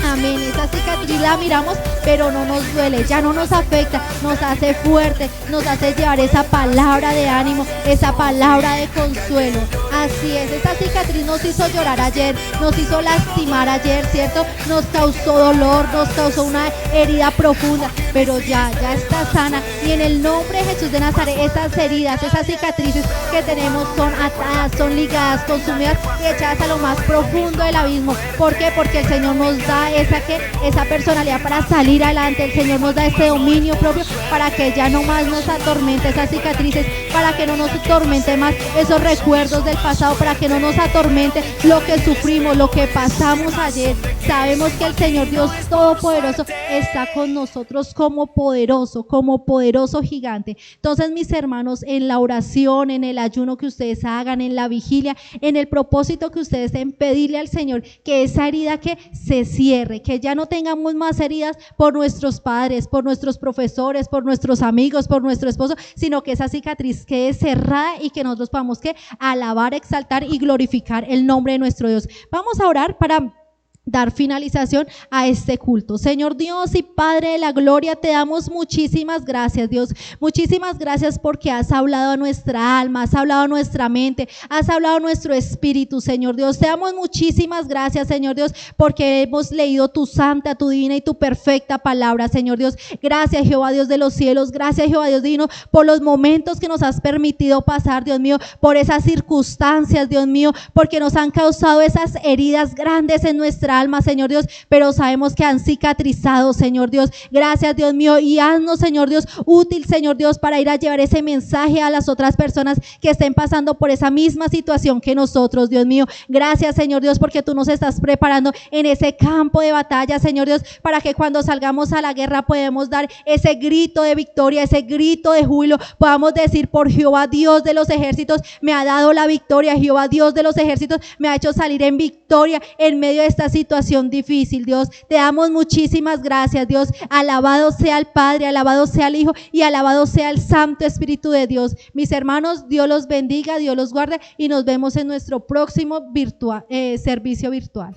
Amén, esa cicatriz la miramos, pero no nos duele, ya no nos afecta, nos hace fuerte, nos hace llevar esa palabra de ánimo, esa palabra de consuelo. Así es, esa cicatriz nos hizo llorar ayer, nos hizo lastimar ayer, ¿cierto? Nos causó dolor, nos causó una herida profunda, pero ya está sana. Y en el nombre de Jesús de Nazaret, esas heridas, esas cicatrices que tenemos son atadas, son ligadas, consumidas y echadas a lo más profundo del abismo. ¿Por qué? Porque el Señor nos da esa personalidad para salir adelante. El Señor nos da ese dominio propio para que ya no más nos atormente esas cicatrices, para que no nos atormente más esos recuerdos del pasado, para que no nos atormente lo que sufrimos, lo que pasamos ayer. Sabemos que el Señor Dios Todopoderoso está con nosotros como poderoso gigante. Entonces, mis hermanos, en la oración, en el ayuno que ustedes hagan, en la vigilia, en el propósito que ustedes den, pedirle al Señor que esa herida que se cierre, que ya no tengamos más heridas por nuestros padres, por nuestros profesores, por nuestros amigos, por nuestro esposo, sino que esa cicatriz quede cerrada y que nosotros podamos alabar, exaltar y glorificar el nombre de nuestro Dios. Vamos a orar para dar finalización a este culto. Señor Dios y Padre de la gloria, te damos muchísimas gracias, Dios. Muchísimas gracias porque has hablado a nuestra alma, has hablado a nuestra mente, has hablado a nuestro espíritu, Señor Dios. Te damos muchísimas gracias, Señor Dios, porque hemos leído tu santa, tu divina y tu perfecta palabra, Señor Dios. Gracias, Jehová Dios de los cielos. Gracias, Jehová Dios divino, por los momentos que nos has permitido pasar, Dios mío, por esas circunstancias, Dios mío, porque nos han causado esas heridas grandes en nuestra alma, Señor Dios, pero sabemos que han cicatrizado, Señor Dios. Gracias, Dios mío, y haznos, Señor Dios, útil, Señor Dios, para ir a llevar ese mensaje a las otras personas que estén pasando por esa misma situación que nosotros, Dios mío. Gracias, Señor Dios, porque tú nos estás preparando en ese campo de batalla, Señor Dios, para que cuando salgamos a la guerra podamos dar ese grito de victoria, ese grito de júbilo, podamos decir: por Jehová Dios de los ejércitos me ha dado la victoria, Jehová Dios de los ejércitos me ha hecho salir en victoria en medio de esta situación difícil. Dios, te damos muchísimas gracias, Dios. Alabado sea el Padre, alabado sea el Hijo y alabado sea el Santo Espíritu de Dios. Mis hermanos, Dios los bendiga, Dios los guarde y nos vemos en nuestro próximo servicio virtual.